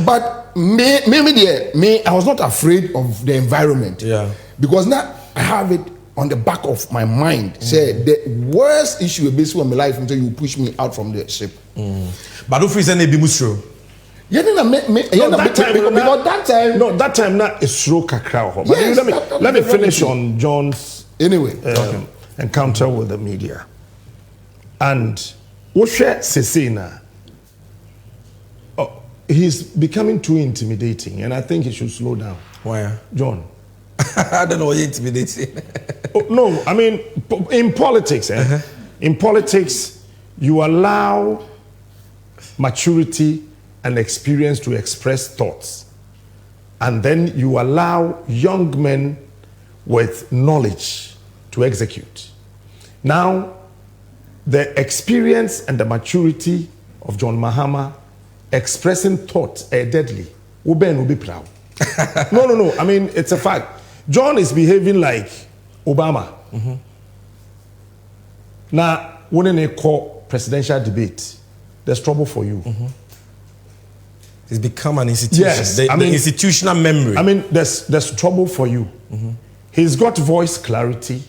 But me, I was not afraid of the environment. Yeah. Because now I have it on the back of my mind. Say the worst issue basically in my life until you push me out from the ship. But if we say be musro. Yeah, that time not is slow kakra. Yes, let me finish on John's encounter with the media. And Oshe Sesena, he's becoming too intimidating, and I think he should slow down. Why, John? I don't know what you're intimidating. No, I mean in politics. In politics, you allow maturity and experience to express thoughts. And then you allow young men with knowledge to execute. Now, the experience and the maturity of John Mahama expressing thoughts are deadly. Uben will be proud. No. I mean, it's a fact. John is behaving like Obama. Now, when they call presidential debate, there's trouble for you. It's become an institution. Yes, the institutional memory. I mean, there's trouble for you. He's got voice clarity.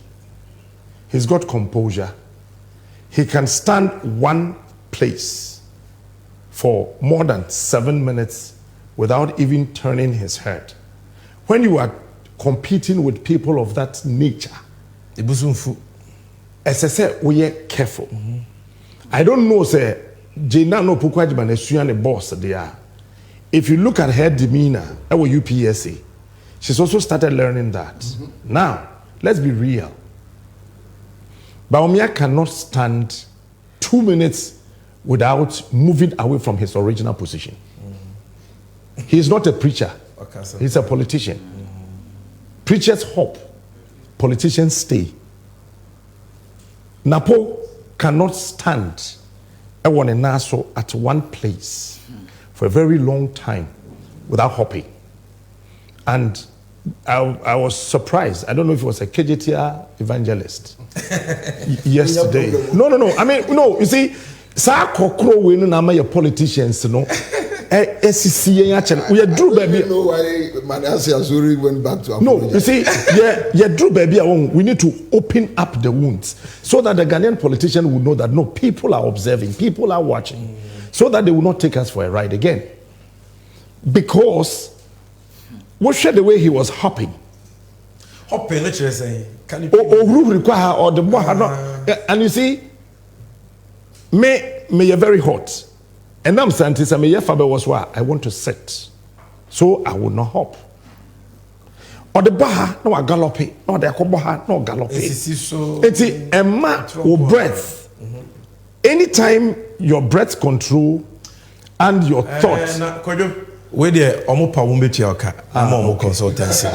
He's got composure. He can stand one place for more than 7 minutes without even turning his head. When you are competing with people of that nature, as I said, we are careful. I don't know, say, Jena no Pukwajiman is a boss there. If you look at her demeanor, our UPSA, she's also started learning that. Now, let's be real. Baumia cannot stand 2 minutes without moving away from his original position. He's not a preacher. He's a politician. Preachers hop, politicians stay. Napo cannot stand at one place for a very long time without hopping. And I was surprised. I don't know if it was a KJTR evangelist yesterday. No. I mean, no, you see, sa kokro we no na my politicians no. SCC we drew baby. You know why Manasseh Azuri went back to Abuja? No, you see, drew baby. We need to open up the wounds so that the Ghanaian politician will know that no, people are observing, people are watching, so that they will not take us for a ride again. Because what showed the way he was hopping. Hopping, let's just say, can you? Or the and you see, you're very hot. And I'm saying to me, was why I want to sit, so I will not hop. Or the baha, no I gallop, no the baha, no gallop. It's a mark of breath. Anytime your breath control and your thoughts. Where the omo pa wumbe tiaka, omo consultancy.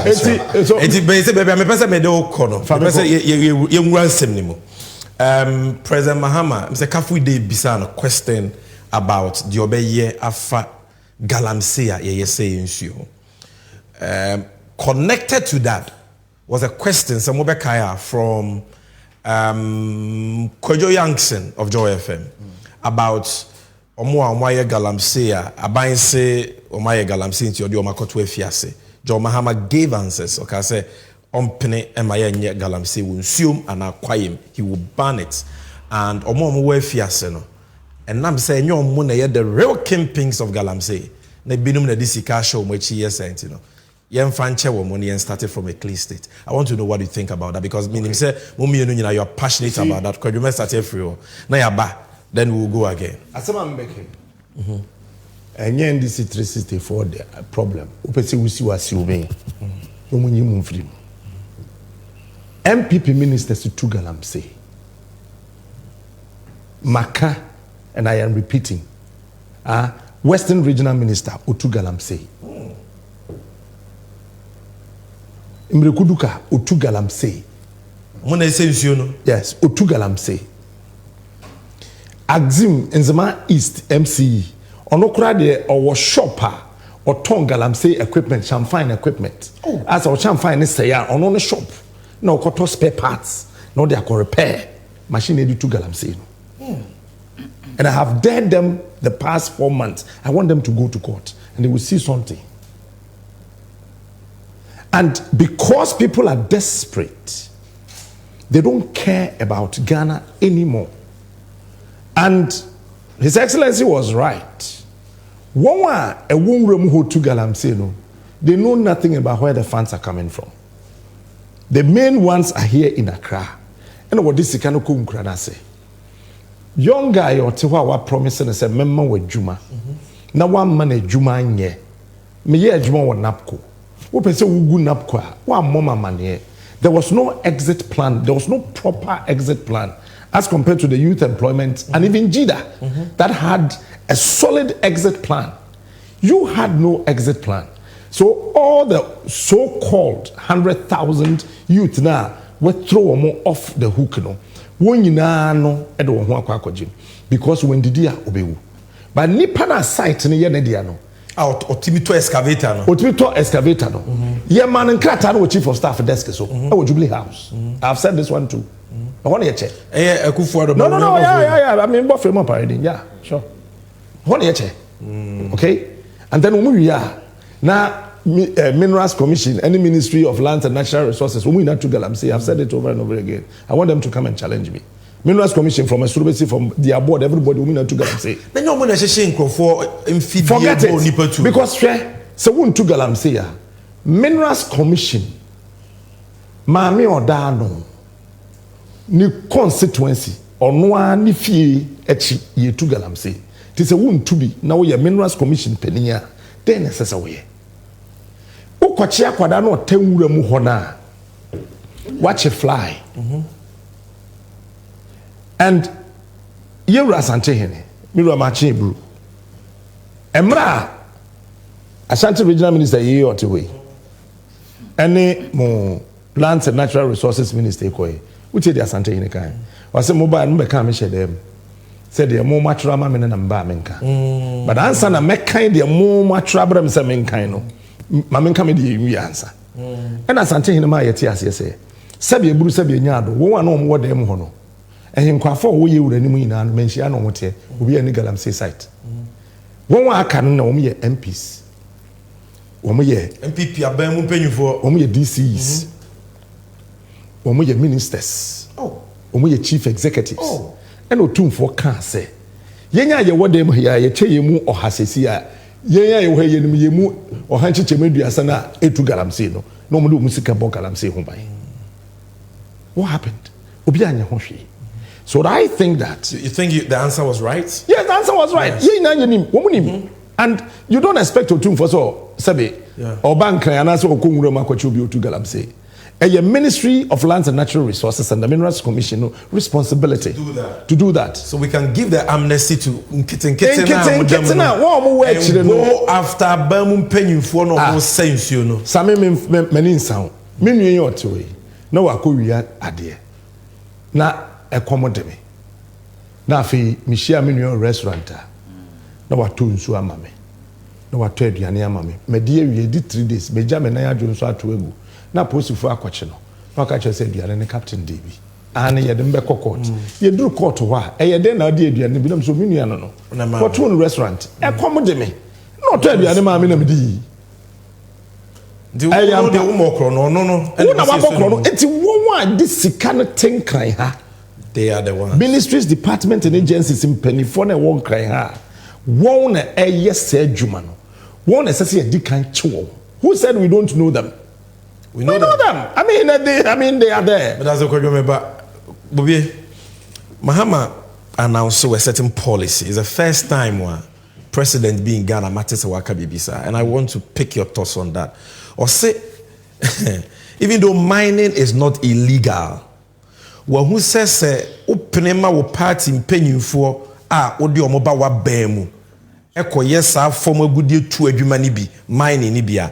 Eti baby, I'm a person me do kono. Person ye ransem ni mo. President Mahama, Mr. Kafu de bisa question about the obeye afa galamsey ye say nsuo. Connected to that was a question some Obekaya from Kojo Youngson of Joy FM about omoye galamsey aban say omoye galamsey nti odi omakoto afiase. John Mahama gave answers. Okay, say ompene emaye nye galamsey wonsuom ana kwayem, he will ban it. And omo we afiase no. And I'm saying you na the real kingpins of galamsey. Na binum na disika show mo chi yesent no. Yen fanche wo money and started from a clean state. I want to know what you think about that because meaning say mummy you are passionate about that because you must start free. Na ya ba then we will go again. Asema mbeke. And NDC 364 the problem. Upesi we see wasi obey. No munyi mumfiri. MPP ministers to galamsey. Maka, and I am repeating, Western Regional Minister Otu Galamsey. Mrekuduka Otu Galamsey. Yes, Otu Galamsey. Axim Nzema East MCE. Onokura de or shopper or ton Galamsey equipment, champagne equipment. As our champagne is say on the shop. No koto spare parts. No, they are repair. Machine need to Galamsey. And I have dared them the past 4 months. I want them to go to court and they will see something. And because people are desperate, they don't care about Ghana anymore. And His Excellency was right. They know nothing about where the funds are coming from. The main ones are here in Accra. And what this kind of say. Young guy or Tiwa promising us a member with Juma. Now one man a Juma nye. Me ye Juma wa Napco. What say ugu Napco? One mama man. There was no exit plan. There was no proper exit plan as compared to the youth employment and even JIDA that had a solid exit plan. You had no exit plan. So all the so-called 100,000 youth now were thrown more off the hook. No, when you know, because when did you obey? But Nipana site in the Yanediano. Otimito excavator. Otimito excavator. Yeah, man, and Kratano chief of staff desk. So, I would Jubilee House. I've said this one too. I want to check. No, yeah. I mean, both of them. Yeah, sure. I want to check. Okay, and then we are now. Minerals Commission, any Ministry of Lands and Natural Resources, we not to Galamsey. I've said it over and over again. I want them to come and challenge me. Minerals Commission from Asurubesi, from their board, everybody, we not to Galamsey. Then you're going to say forget it. Because so we to Galamsey. Minerals Commission, Mami or Dano, ni constituency or no ni fee echi ye to Galamsey. This a wound to be now your Minerals Commission penia. Then necessary. Kwachia kwada no tewura mu hona watch a fly and yewura asante hene miru machi bru emra Ashanti Regional Minister ye otewe ene mo Lands and Natural Resources Minister koye uche di asante hene kan wase mobile no be kan me shedem said the mo matra ma me na mba menka but Ansah na mekan the mo matra bra me se menkan no Mamin come in the answer. And as Sante in my years, say, Sabi Bru Sabi Yado, one on what them hono. And him quite for we would any and mention on what will be a Galamsey site. One I can know me MPs. One year MPP are been paying for one year DCs. One year ministers. One year chief executives. And no tomb for can say. Yenya ye what them here, ye che mu or hasesia. Yeah, you hear you or Hanchi Meduasana, Etu Galamsey, no more musica bo Galamsey home by. What happened? Obianya Hoshi. So I think that. You think the answer was right? Yes, the answer was right. Yes. And you don't expect to tune for so, Sabi, or Bank and answer or Kungurama Kwachubi to Galamsey. A Ministry of Lands and Natural Resources and the Minerals Commission responsibility to do that. So we can give the amnesty to Nkitten and go after Bamum Penny for no sense, you know. Sammy menin sound. Minu or two. No, I could react adhere. Na accommodate me. Na fi Michia Minu restaurant. No, I told you, mammy. No, I told you, mammy. My dear, we did 3 days. Majam and I Jones are to ego. Na post for aquachino. No catcher said you are a Captain Davy. And ye dem beko court. Ye drew court to wa. E ye den na di aduane bi na so minu no. For two restaurant. E accommodate me. No to aduane ma me na me di. I am the umokro no. Na wa bokro no. Enti won wa this sika no tenkran ha. They are the ones. Ministries, departments and agencies in Pennyphone and won cry ha. Won a yes said Juman. Won a sassy a kind chuo. Who said we don't know them? We know them. I mean, they are there. But that's a question about Bobbie. Mahama announced a certain policy. It's the first time one president being Ghana matters waka bibisa, and I want to pick your thoughts on that. Or say, even though mining is not illegal, Wa hu se openema wo party mpanyimfo a odi omoba wa ban mu ekoye sa form agudie tu adwuma ni bi mining ni bia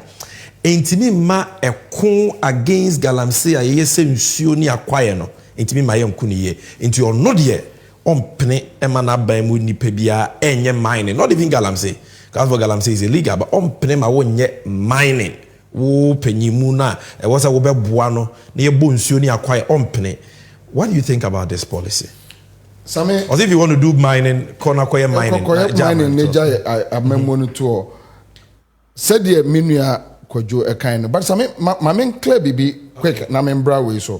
entimi ma ekon against galamsey aye se nsuo ni akwaye no entimi ma ye nku ni ye enti ono de ompene ema na ban mu nipa bia enye mining not even galamsey because for galamsey is illegal but ompene ma wonye mining wo panyimu na e was a wo beboa no na ye bo nsuo ni akwaye ompene. What do you think about this policy? Sammy, as if you want to do mining, konakoye mining. Mining, I remember to said the minia kojo a kind. But Sammy, my main clear baby quick. Na membra way so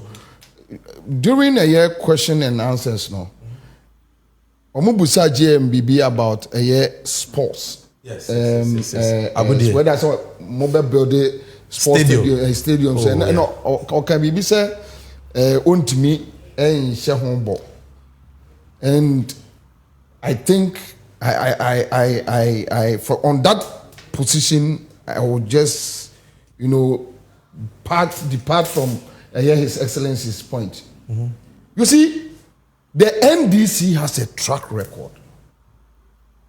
during a year question and answers no. Omubusa GMBB about a year sports. Yes. Where that's what mobile building sports stadium. Oh, yeah. No, okay, BB say own to me and share home ball. And I think I for on that position I would just depart from His Excellency's point. Mm-hmm. You see, the NDC has a track record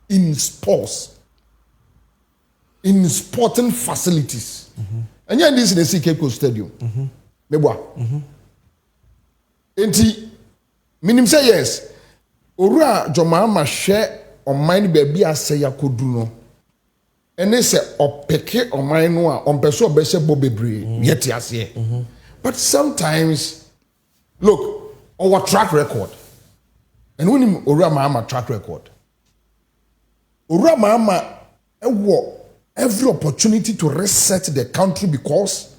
in sports, in sporting facilities, and yeah, this is the Cape Coast Stadium. Enti, minim say yes. Ora Jomama share on mine baby ase yakodu no. Ene se opeke on mine no a on person obese Bobbie yet ase. But sometimes look, our track record. And when him Ora Mama track record. Ora Mama every opportunity to reset the country because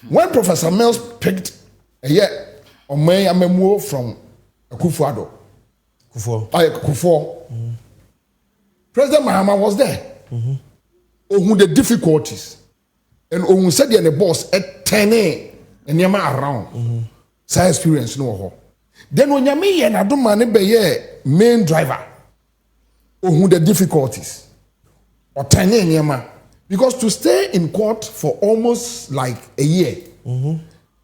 when Professor Mills picked on my memo from Kufuor. President Mahama was there. Oh, the difficulties. And oh, said the boss at 10 and yama around. Sa experience no. Then when yami and I don't man be main driver. Oh, the difficulties. Or 10 and yama. Because to stay in court for almost like a year.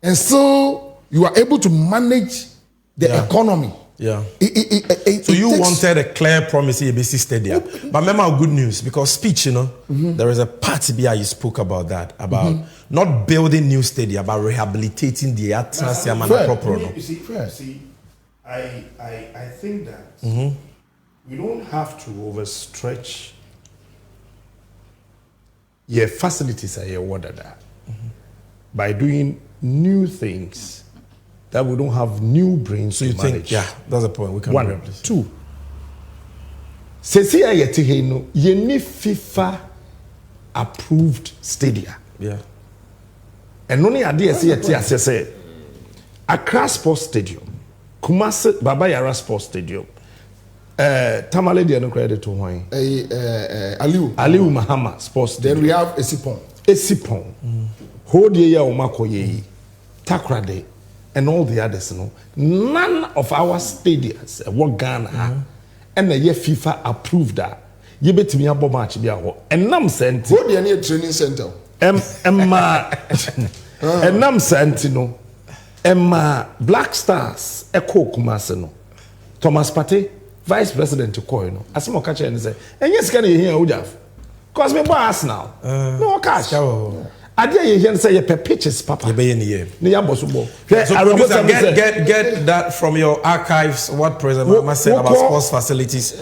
And so you are able to manage the economy. Yeah. So you wanted a clear promise in ABC Stadium. But remember good news because speech, there is a part BI you spoke about that, about not building new stadium, but rehabilitating the Ansah and Napo. You see, I think that we don't have to overstretch your facilities are your water by doing new things that we don't have new brains to manage. Think, yeah, that's the point. We can 1, 2. Sesi ayeti heno yeni FIFA approved stadia. Yeah. And only idea say Accra Sports Stadium, Kumasi Baba Yara Sports Stadium, Tamale di credit to wine. Aliu Mahama Sports Stadium. Then we have Esipon. Hold ye Omako ye, Takrade. And all the others, none of our stadiums what Ghana and the year FIFA approved that. You bet me about match be and Nam sent what the near training center. Emma and Nam Sentino Emma Black Stars Echo Kumaseno Thomas Pate Vice President to Coino as more catcher and say, and yes, can you hear Ujaf? Cause me boss now. No cash. I dare you say you pitches, Papa. So get that from your archives. What President Mahama said about sports facilities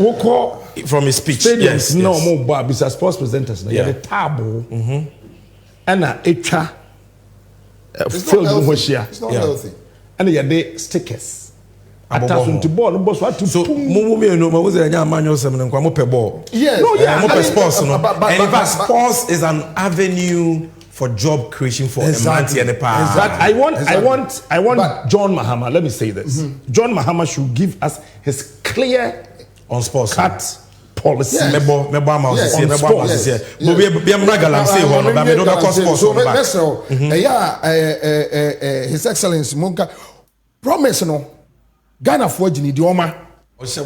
from his speech. Yes, no more Bobbie sports presenters. Yeah, the table and a echa filled with it's not healthy. And the stickers. Attachment to ball, boss what to so was a manual seminary ball. Yes, no, yeah, sports. And in fact, sports is an avenue for job creation for a man and a power. But I want John Mahama. Let me say this: John Mahama should give us his clear on sports cut policy. Yes. His Excellency Monka promise no Ghana for Jini Dioma. But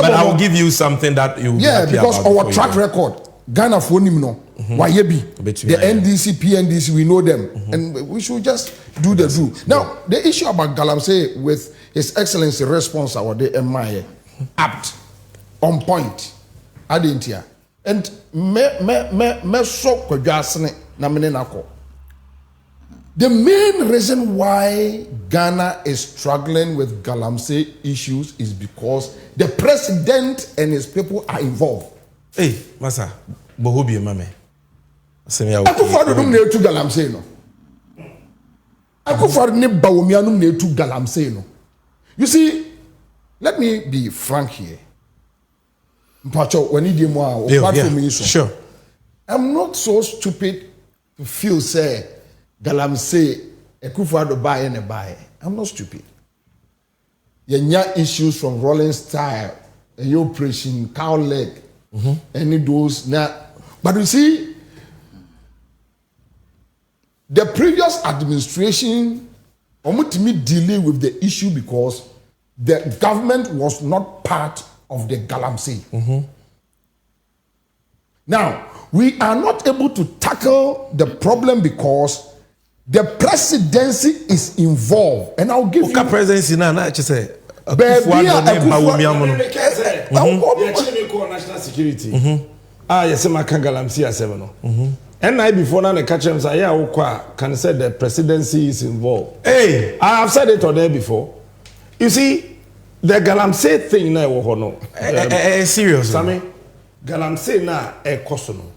I will give you something that you because our track record Ghana for him no Wayebi, the NDC, PNDC, we know them, and we should just do the do. Now, the issue about Galamsey with His Excellency response our day MI apt, on point, Adintia, and me so kojasne na menenako. The main reason why Ghana is struggling with Galamsey issues is because the president and his people are involved. Hey, Masa, Bobbie, mame. Akufo-Addo ne etu Galamsey no. Akufo-Addo ne Bawumia ne etu Galamsey no. You see, let me be frank here. Mpacho, when you more platform issue. Sure. I'm not so stupid to feel say Galamsey Akufo-Addo buy and buy. I'm not stupid. Yenya issues from rolling style, a operation, cow leg, any those now. But you see, the previous administration almost dealing with the issue because the government was not part of the Galamsey. Now, we are not able to tackle the problem because the presidency is involved. And I'll give you... presidency now, I just say... national security. Yes, my Galamsey as seven. And I before now the catch him say, yeah, can say the presidency is involved. Hey, I have said it on there before. You see, the Galamsey thing now, no, serious. Sammy, Galamsey now a costono.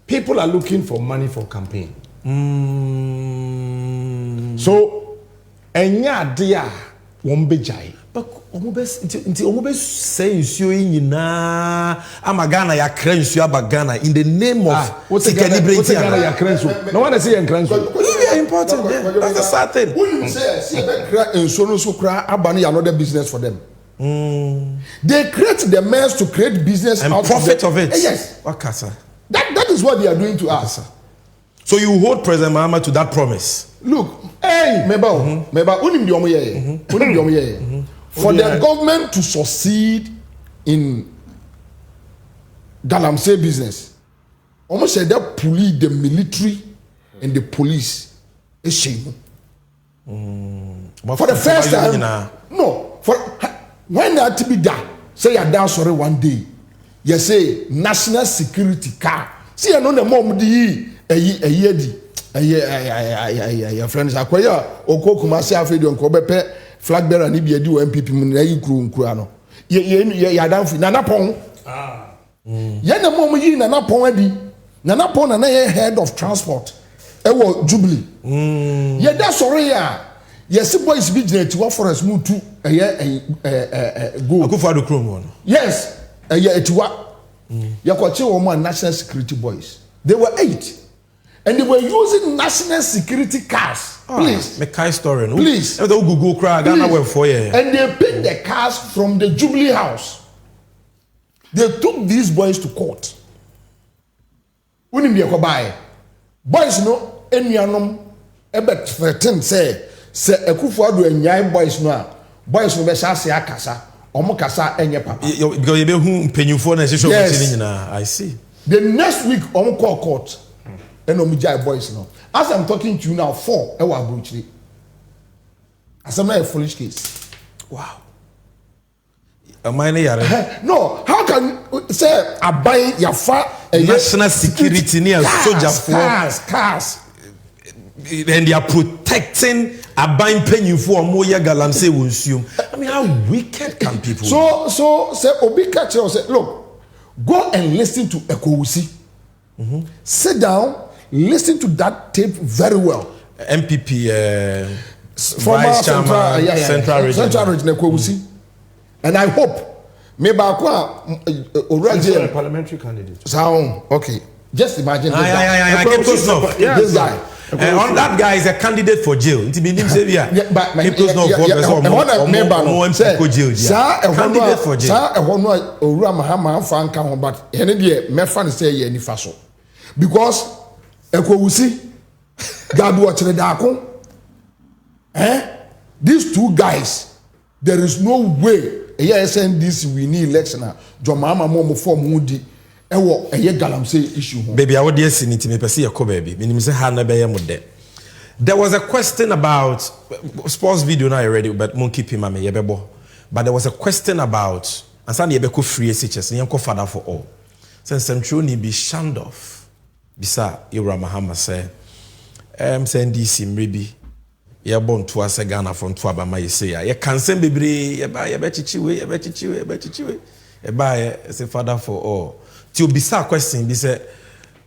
People are looking for money for campaign. So, enya dia won't jai. But almost say you na Amagana ya crench you Abagana in the name of what's Ghana ya crench. No one say ya crench. Very important. That's the sad thing. When say in so cry abani another business for them. They create the means to create business and out profit of it. Yes. Wakasa. That is what they are doing to us. So you hold President Mahama to that promise. Look, hey, meba, unim di omo ye. For the government to succeed in Galamsey business, almost said that police, the military, and the police is shame. For the first time, no. For when that to be done, say you done sorry one day, you say national security car. See, I know the mom di a friends akwaya oko kumasi afedi onko bepe flag bearer ni bi edi o MPP mu na yi kru ano ye adamfi na napon ye na mom yi na napon adi na napon na ye head of transport e wo Jubilee ye da sorry ya yes boys bi gina ti wa forest mu tu go Akufo-Addo krom one. Yes ye etiwa ye kwache wo mo national security boys. They were 8. And they were using national security cars. Please. Make a story. Please. And they picked the cars from the Jubilee House. They took these boys to court. Boys no enianom ebet threaten say Akufo-Addo enyai boys no boys no be shase akasa omo kasa enye papa. Because you be who penyufo na session meeting nyina. I see. The next week omo call court. And omijai boys now. As I'm talking to you now, 4 ewa abrochiri. As I'm not a foolish case. Wow. Am I yare? No, how can say I buy your national security near soldier for cars. And they are protecting a buying penny for Moya Galamsey will assume. I mean, how wicked can people be? So say Obi Kache say, look, go and listen to Ekowusi. Sit down. Listen to that tape very well. MPP, Vice Chairman, Central Region. And I hope, maybe already parliamentary candidate. Sound okay. Just imagine this guy. On that guy is a candidate for jail. It means him say but candidate for jail. But because Ekowusi Gadu Achredako these two guys, there is no way NDC we need election Jomama Momo form Mudi Ewo eye galamsey issue. Baby, I would yes in it me pese ye ko baby. Minim say ha na be ye mo de. There was a question about sports video now already, but mon keep him me ye bebo. But there was a question about Ansah ye be ko free SHS, ye ko father for all. Since Central ni be shunned off. Bisa Ira Mahama say say NDC mrebi ye born to us Ghana from to abama ye say ye can send bebre ye be chichiwe ye ba say father for all. Ti obisa question bi say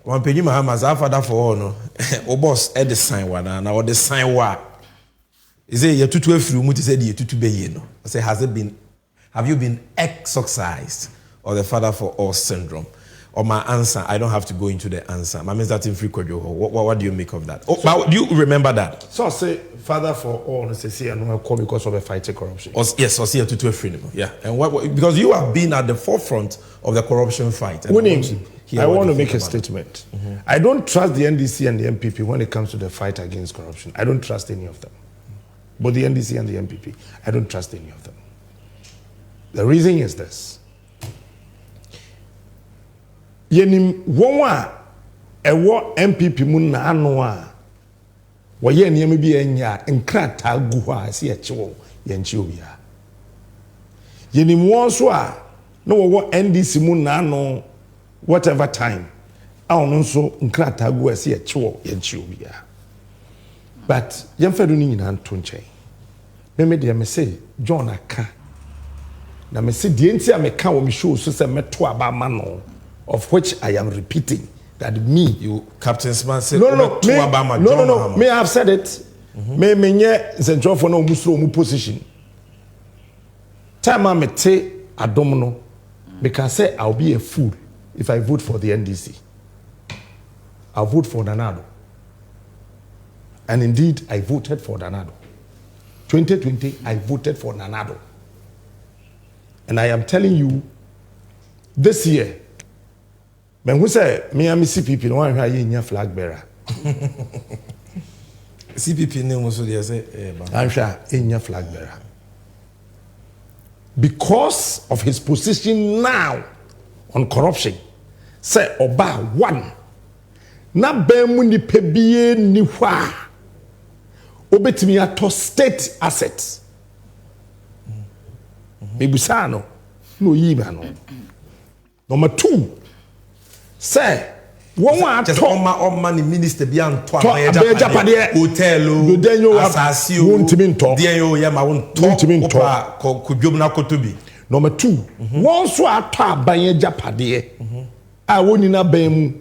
one penny Mahama as father for all no o boss e the sign wa na o the sign wa is it ye tutu afiri mu ti say ye tutu be ye no say have you been exorcised or the father for all syndrome? Or my answer, I don't have to go into the answer. My means that in free kojo. What do you make of that? Oh, but do you remember that? So I say father for all, say I know call because of a fighting corruption. Yes, or see to a free. Yeah, and what because you have been at the forefront of the corruption fight. I want to make a statement. I don't trust the NDC and the MPP when it comes to the fight against corruption. I don't trust any of them. But the NDC and the MPP, I don't trust any of them. The reason is this. Yenim wonwa ewo MPP mu na ano a wo ye niyam bi enya nkrata gu ho a se ye chewo ye nchi obia yenim won so a no wo NDC mu na ano whatever time a ono so nkrata gu a se ye chewo ye nchi obia but yemfedo ni nyina nto nchen me de me say John aka na me say die nti a me ka wo me show so se meto aba ma no, of which I am repeating that me, you Captain Smart said, no, me I have said it. Me nye central for no musro mu position. Time I mete adomno, me can say I'll be a fool if I vote for the NDC. I'll vote for Nanado. And indeed, I voted for Nanado. 2020, I voted for Nanado. And I am telling you, this year, when who say me and CPP no one here flag bearer. CPP name also they say I'm sure in flag bearer. Because of his position now on corruption, say Oba one. Na bemu ni pebie ni hwa. Obetimi ato state assets. Mebusano no yiba no. Number 2. Say, one want to oma ni minister bi anto Japade hotel asasi won't mean talk. Dia yo ya ma won talk ko dwom na kotobi. Number 2, one so ato aban Japade a woni na ban mu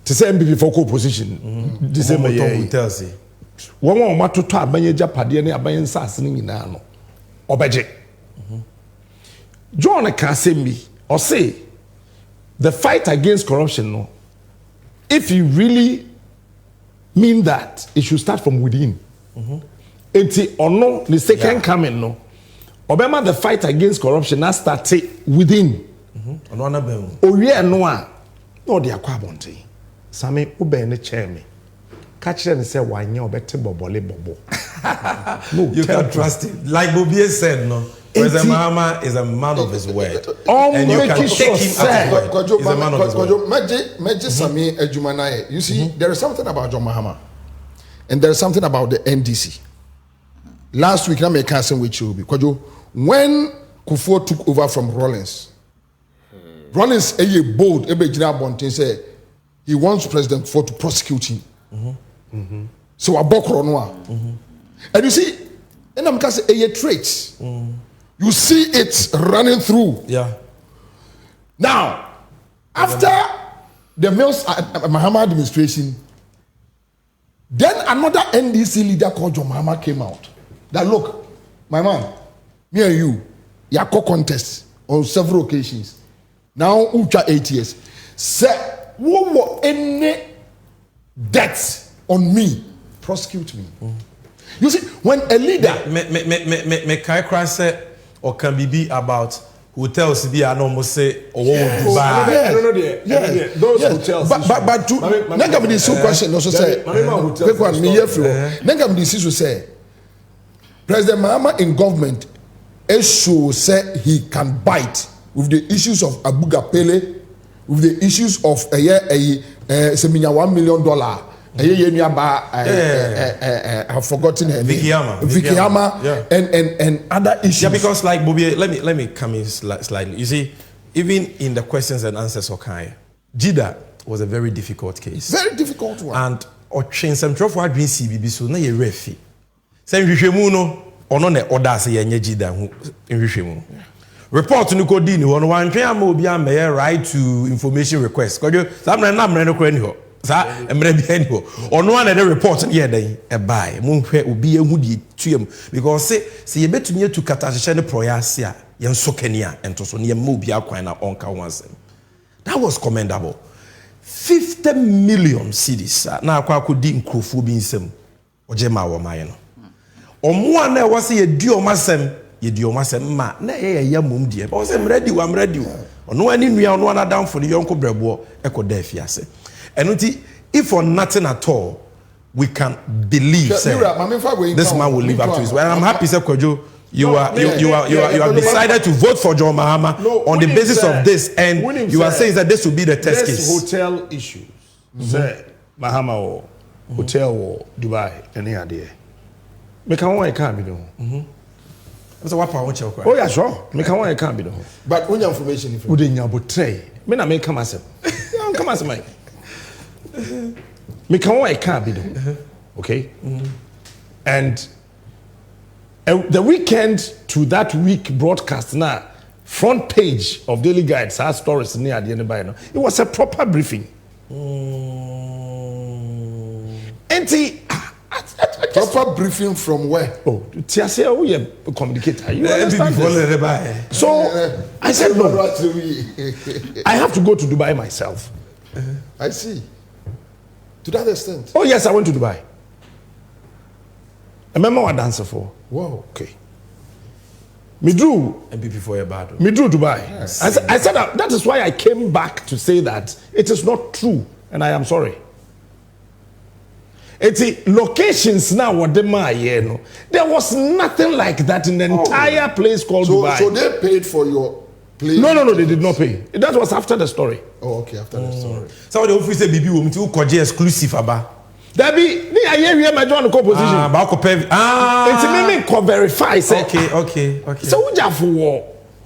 to say MPP for co-position this same hotel say one want to aban Japade na aban nsase ni nyina no obeje John can say me or say the fight against corruption, no, if you really mean that, it should start from within. It's or no, the second coming, no. Obama, the fight against corruption has started within. Oh, yeah, no, they are quite Sammy, Ube ne chairman. Catch them and say, why you better bobo. No, you can trust it. Like Bobbie said, no. President Mahama is a man of his word. And you can take him at his word. He's a man of his word. Sammy Ejumanaye. You see, there is something about John Mahama. And there is something about the NDC. Last week, I'm casting with you. Because when Kufuor took over from Rawlings, Rawlings, a bold, said he wants President Kufuor to prosecute him. So, a bokro. And you see, and I'm casting a trait. You see it running through. Yeah. Now, after the Mills Mahama administration, then another NDC leader called John Mahama came out. That look, my man, me and you, Yako contest on several occasions. Now, Ucha 8 years. Say, what were any debts on me? Prosecute me. You see, when a leader me cry say or can be about hotels be almost say or Dubai. Those hotels. But to negam this question also say quick one me here flow. Negam this issue say President Mahama in government issue say he can bite with the issues of Abuga Pele, with the issues of $1 million. I've forgotten her name. Vikiyama. And other issues. Yeah, because like Bobbie, let me come in slightly. You see, even in the questions and answers, Jida was a very difficult case. Very difficult one. And Ochin some trouble for doing CBB so na ye refi. Say nhwehwemu no ono na order say yenye Jida hu nhwehwemu. Report no ko di ni ho no wan twen ama obi am right to information request. Kojo samre na mre no kra ni ho. Sa emre bi ani ho. Ono na the report ye dan e bai. Mo hwe obi ehu di tuam because say ye betumi to katahye ne proyase a ye nso kania ento so ne ye ma obi akwan na onka wansem. That was commendable. 50 million cedis. Na akwa akodi nkrofo bi nsem. Oje ma wo maye no. Omo ana e wose ye di omasem ma na ye mom die. But say I'm ready. Ono ani nua ono ana damfo ne yonko brebo ekoda afiase. And if for nothing at all we can believe this man will live up to his word. And I'm happy say Kojo you have decided to vote for John Mahama on the basis of this, and you are saying that this will be the test case. Hotel issues. Say Mahama or hotel or Dubai any idea. Make one can't be done. So what power check? Oh yeah, sure. Make one can't be done. But when your information would in your betray. Me na make come as come as Mike. Make one can't be done. Okay? And the weekend to that week broadcast now, front page of Daily Guides, our stories near the end of it was a proper briefing. Proper briefing from where? Oh, Tiasia, we are a communicator. You understand this? So I said, no, I have to go to Dubai myself. I see. To that extent. Oh, yes, I went to Dubai. I remember what dancer for. Wow. Okay. Me drew. MP for your Boadu. Me drew Dubai. Yes. I said that is why I came back to say that it is not true, and I am sorry. It's locations now what they no. There was nothing like that in the entire place called Dubai. So they paid for your place? No, they did not pay. That was after the story. Oh, okay, after the story. So the office say bibi wo mti ukoje exclusive aba. Dabi, ni aye we ma join composition. Ba ko pay. It's me ko verify say. Okay. So uja for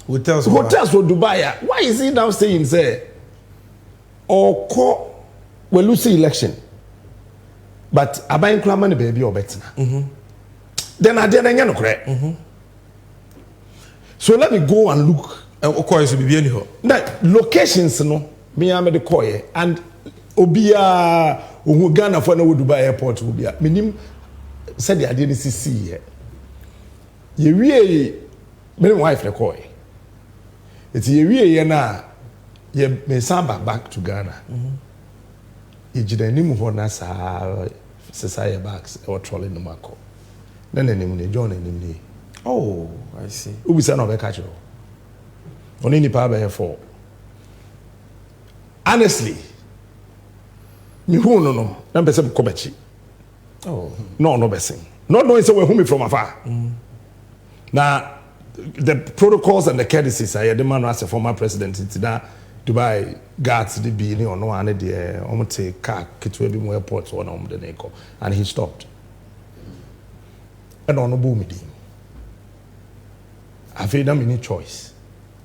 hotels for Dubai. Why is he now saying say or we lose the election? But abayin kula man baby or better. Then I didn't know correct. So let me go and look. Now locations no me am the koye and obia ohu Ghana for no Dubai airport obia. Minim said the idea see here. Ye wie me wife the koye. It's ye wie na ye me samba back to Ghana. Ejida ni mu ho na sa sesaya bags or trolley no mako. Then enim ne John enim ni. Oh, I see. Ubi sa no be catch you. Oni ni pa be for. Honestly, me who no na be say ko bechi. Oh, no be sing. Not knowing say we who me from afar. Now the protocols and the courtesies I the man as a former president it's that Dubai guards the be ni ono ane de omote car kitwe bi mo airport so na omde na eko and he stopped. And ono bu mi di. Afi na me ni choice.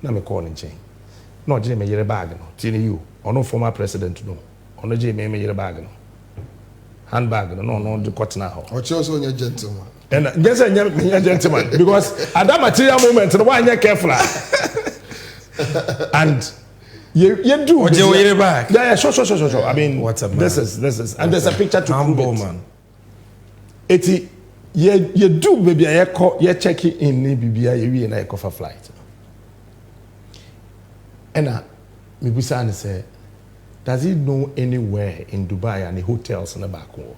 Na me call in chain. No je me yere bag no. Tini you. Ono former president no. Ono je me yere bag no. Handbag no the cut na ho. O also a gentleman. And yes a gentleman because at that material moment no one careful. And you do. Yeah, sure. I mean, what's up, man? This is, and there's a picture to prove it. Man. It's you do baby. You check in BBI. You na for flight. And me busa say, does he know anywhere in Dubai and the hotels in the back wall?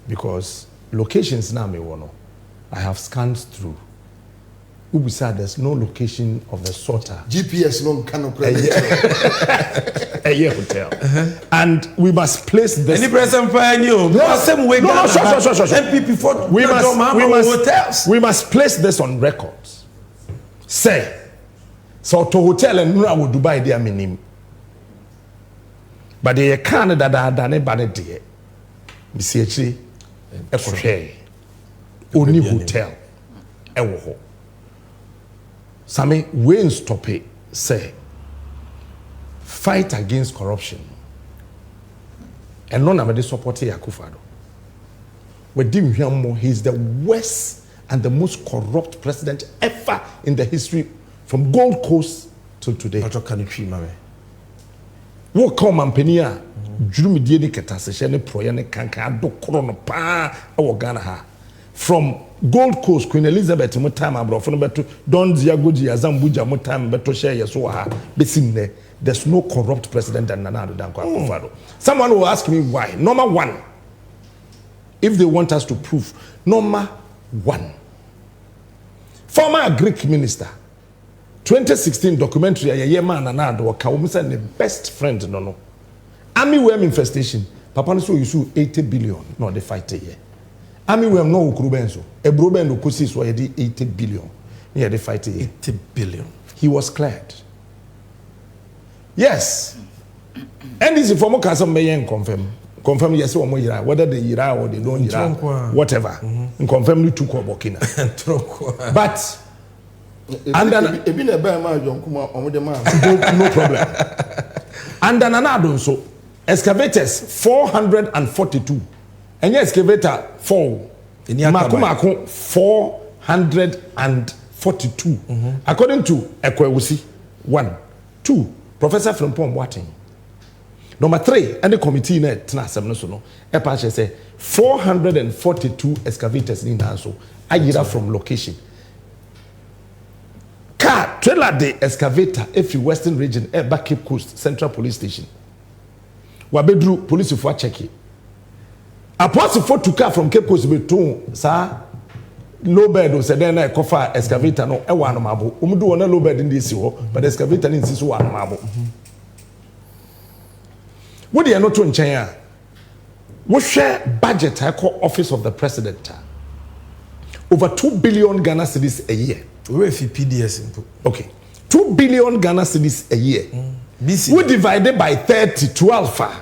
Because locations now me wono. I have scanned through. Ubisa, there's no location of the sorter. GPS no cannot a year hotel. And we must place this. Any present pioneer. We must place this on records. Say, so to hotel and Nura would Dubai their minim. but they can't that ne ba ne de bisi akire ekohwe oni hotel ewo ho Sammy we stop it say fight against corruption and none of the support Akufo-Addo we dim him he is the worst and the most corrupt president ever in the history from Gold Coast till today. What come Ampenia? Jurumidie ni ketasehye ne proye ne kanka adokoro no pa e Ghana ha. From Gold Coast Queen Elizabeth mo time abrofo no beto Don Diagoji Azambuja mo time beto share yeso ha besim ne there's no corrupt president than Nana Addo Dankwa Akufo-Addo. Someone will ask me why. Number one, if they want us to prove, number one, former Greek minister 2016 documentary a man Nana Addo Akufo-Addo the best friend no army worm infestation papa no so you sue 80 billion no they fight here army worm no ukrubenso ebroben no kosi so ye 80 billion yeah they fight here 80 billion he was cleared. Yes. NDC for more castle may confirm yes or more whether they yira or they don't yira whatever confirm you took Burkina but and no problem and then another so excavators 442 and excavator 4 Makumako 442 according to Ekwewusi 1 2 Professor Frimpong Boateng. Number 3, and the committee net Tnasem so no. Epache say 442 excavators in Ansah. Ayira from location. Car trailer the excavator if you Western region back Cape Coast Central Police Station. Wabedru police for check it. Apostle for to car from Cape Coast beton sir. Low bed was then a cover excavator no e one mabo. Umudu on a low bed in this but excavator in this one mabo. What do you know to China? What share budget I call office of the president? Over 2 billion Ghana cedis a year. We have PDS input. Okay. 2 billion Ghana cedis a year. BC. We divided by 30 to alpha.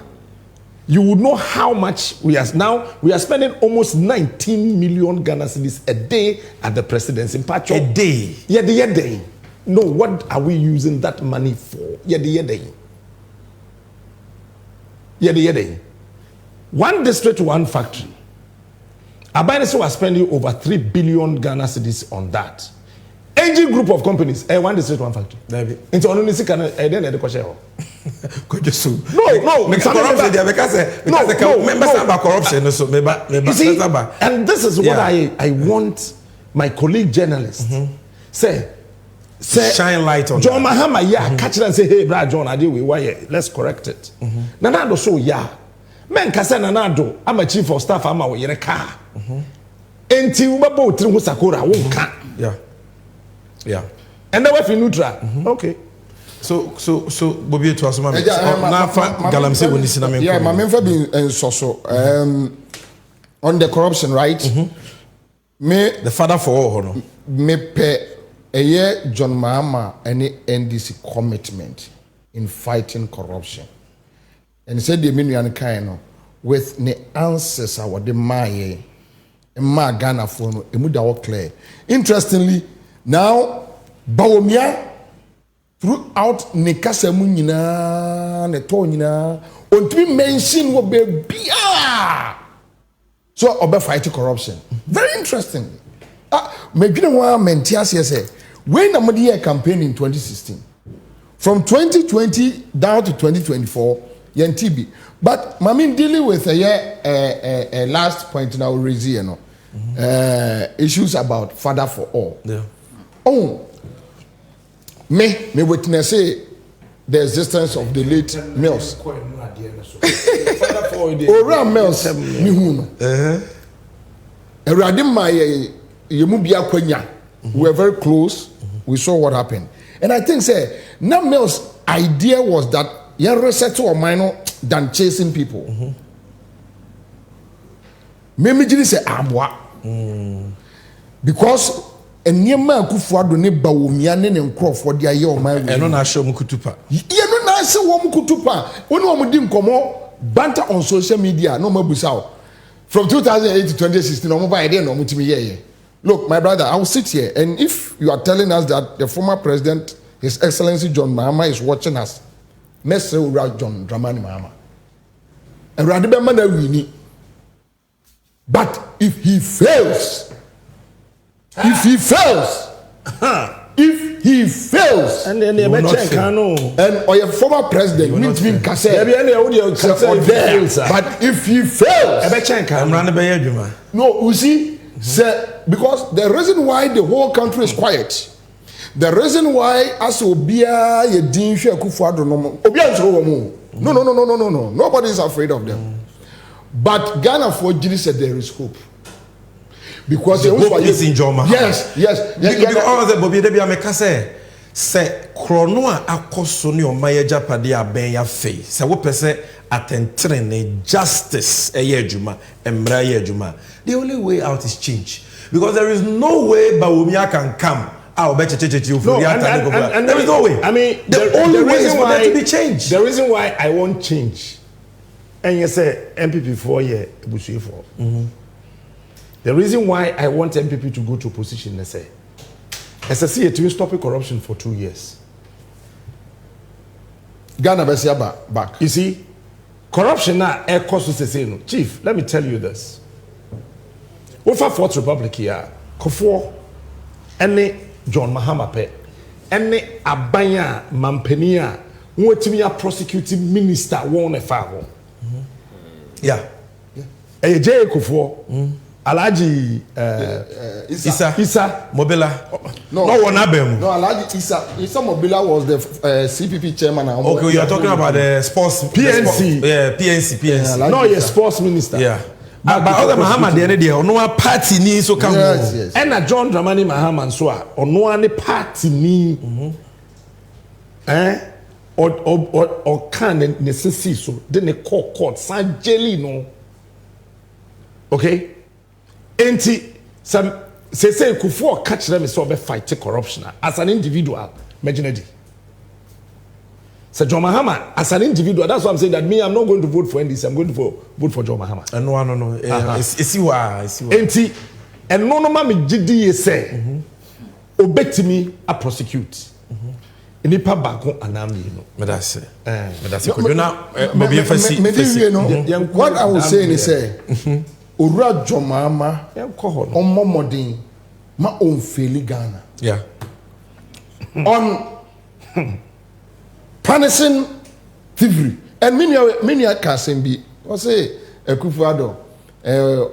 You would know how much we are now. We are spending almost 19 million Ghana cedis a day at the presidency. A day? Yeah, the day. No, what are we using that money for? Yeah, the day. Yeah, the day. One district, one factory. Abainese was spending over 3 billion Ghana cedis on that. AG group of companies, one district, one factory. Into only see can then the question. No, corruption. You see, and this is what I want my colleague journalists say shine light on. John Mahama, catch it and say, hey, Brad John, I deal with why let's correct it. Nanado so men kasa Nanado, I'm a chief of staff, I'm a car. Enti ubabo trimu sakura wonka. Yeah. And then if you neutral. Okay. So Bobbie to us na galamse woni siname. Yeah, my member being on the corruption, right? Me the father for all no. Me pe year John Mahama any NDC commitment in fighting corruption. And he said the minian kind with the answers our the my Ghana for no emuda clear. Interestingly, now Bawumia throughout ne kasa mu nyina ne to nyina ontumi mention wo be bia so obe fight corruption. Very interesting. Medwene wa mentias say when na mo dey campaign in 2016 from 2020 down to 2024 yen TB but mami dealing with a last point now raise you know issues about father for all. Oh, me witness say the existence of the late Mills. Ora Mills ni hu no. Erade my yemubia kwanya. We were very close. We saw what happened. And I think say now Mills' idea was that you resettle or minor than chasing people. Me say abwa. Because Enyema Akufo-Addo ne Bawumia ne nkrofo de aye o man. Eno na show mu kutupa. Ye no na I say one kutupa. When one dim komo banter on social media. No more busao. From 2008 to 2016, no more idea no mutimi ye. Look, my brother, I will sit here, and if you are telling us that the former president, His Excellency John Mahama, is watching us, Messe John Dramani Mahama, and Radibemana Wini. But if he fails, and then the and or your former president, means being Kase, but if he fails, no, you see. Sir, because the reason why the whole country is quiet, the reason why as Obia ye din hwe Akufo-Addo no Obia no, nobody is afraid of them. But Ghana for Giri said there is hope. Because the hope is in Joma. Yes. Because all the Bobbie Debbie Ameka say krono a akoso ne omaye japade aben ya fe. Say wo pese attentrene justice eye adwuma emra ye adwuma. The only way out is change. Because there is no way Bawumia can come out. There is no way. I mean, the only way is for there to be change. The reason why I want change, and you say MPP 4 year, Bushi 4. The reason why I want MPP to go to opposition, I say, SSC to stop corruption for 2 years. Ghana Besia back. You see, corruption now, air cost to say, Chief, let me tell you this. Over Fourth Republic here, Kofo, any John Mahama pe, any Abaya Mampenia, who to be a prosecuting minister, won a file. Yeah. A J. Kofo, Alaji Isa Mobila. No one Abem. No, Alaji Isa Mobila was the CPP chairman. Okay, you are talking about the sports PNC. Yeah, PNC. Yeah, no, you're sports minister. Yeah. But other Mahama the other day, no party ni so come. Yes. And a John Dramani Mahama so on no any party ni. Or can necessity so then a court San Jelly no. Okay? Enti some say Kufuor catch them so be fight corruption as an individual. Imagine it. So John Mahama, as an individual, that's why I'm saying that me, I'm not going to vote for NDC, I'm going to vote for John Mahama. No. It's you. Enti, and no mama GD say, obey me, I prosecute. Nipa bako anami no. Medase. What I was saying is say, Ura John Mahama, Omomodin, ma on feli Ghana. Yeah. On punishing thievery. And many can be, or say, Akufo-Addo,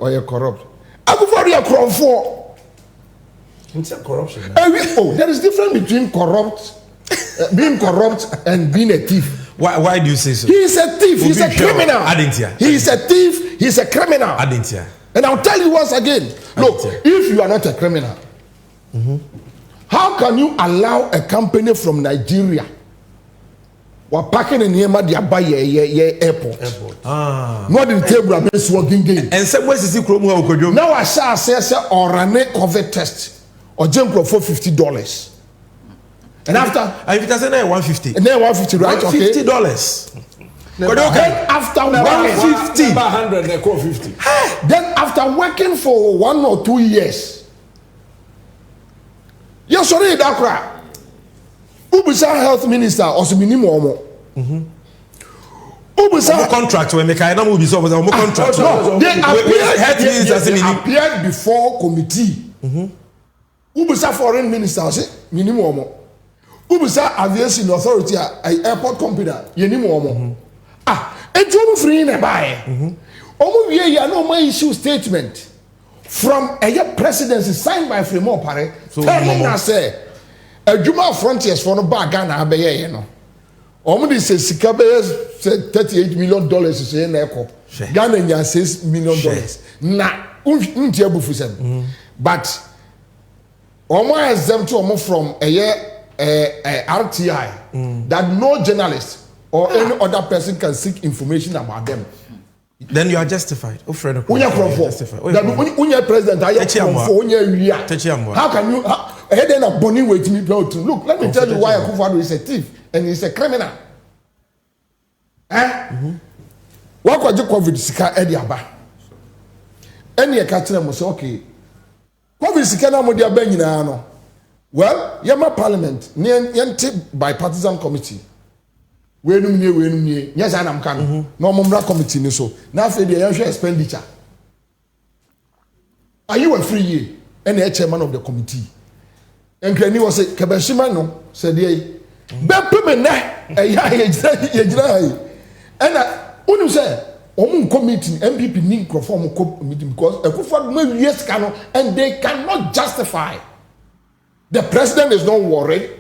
or you corrupt. Akufo-Addo, you corrupt for. It's a corruption. There is difference between being corrupt and being a thief. Why do you say so? He is a thief. He's a criminal. He is a thief. He's a criminal. And I'll tell you once again. Look, if you are not a criminal, how can you allow a company from Nigeria we're packing in here, they buy airport. Not in table based working game. And some ways is it now I say or run a COVID test or jump for $50. And after if it doesn't 150. And then 150, right? $50. Then after 150, 100, then after working for 1 or 2 years, you're sorry that Ubisa health minister or some minimum. Ubisa contract when make I don't move so contract. No, they appeared before committee. Ubisa foreign minister say minimum. Ubisa aviation authority airport company minimum. Ejomu free na buy. Omo wie ya no my issue statement from a presidency signed by Fremont Pare. Telling us say Juma Frontiers for no bag Ghana abeye you know. Omudi say sika be $38 million say na eko. Ghana nya $6 million. Na unti abufu sem. But omo exempt omo from a RTI that no journalist or any other person can seek information about them. Then you are justified. Oh, friend, Unya justified. Unya president, how can you? Then a bonny way to me. Look, let me tell you why Akufo-Addo is a thief and he's a criminal. What was the COVID sika ediaba? Any a catcher must say, okay, COVID sika na modi aba nyina no. Well, Yama Parliament, Niente bipartisan committee. Wenum ye, yes, I am can. No Mumra committee, no so. Now, for the expenditure. Are you a free year? Any chairman of the committee? And Kenny was a Kabashimano, said ye. Bepimena, a yah, and I wouldn't say, committee, MPP need conform meeting because a good no years cannot, and they cannot justify. The president is not worried,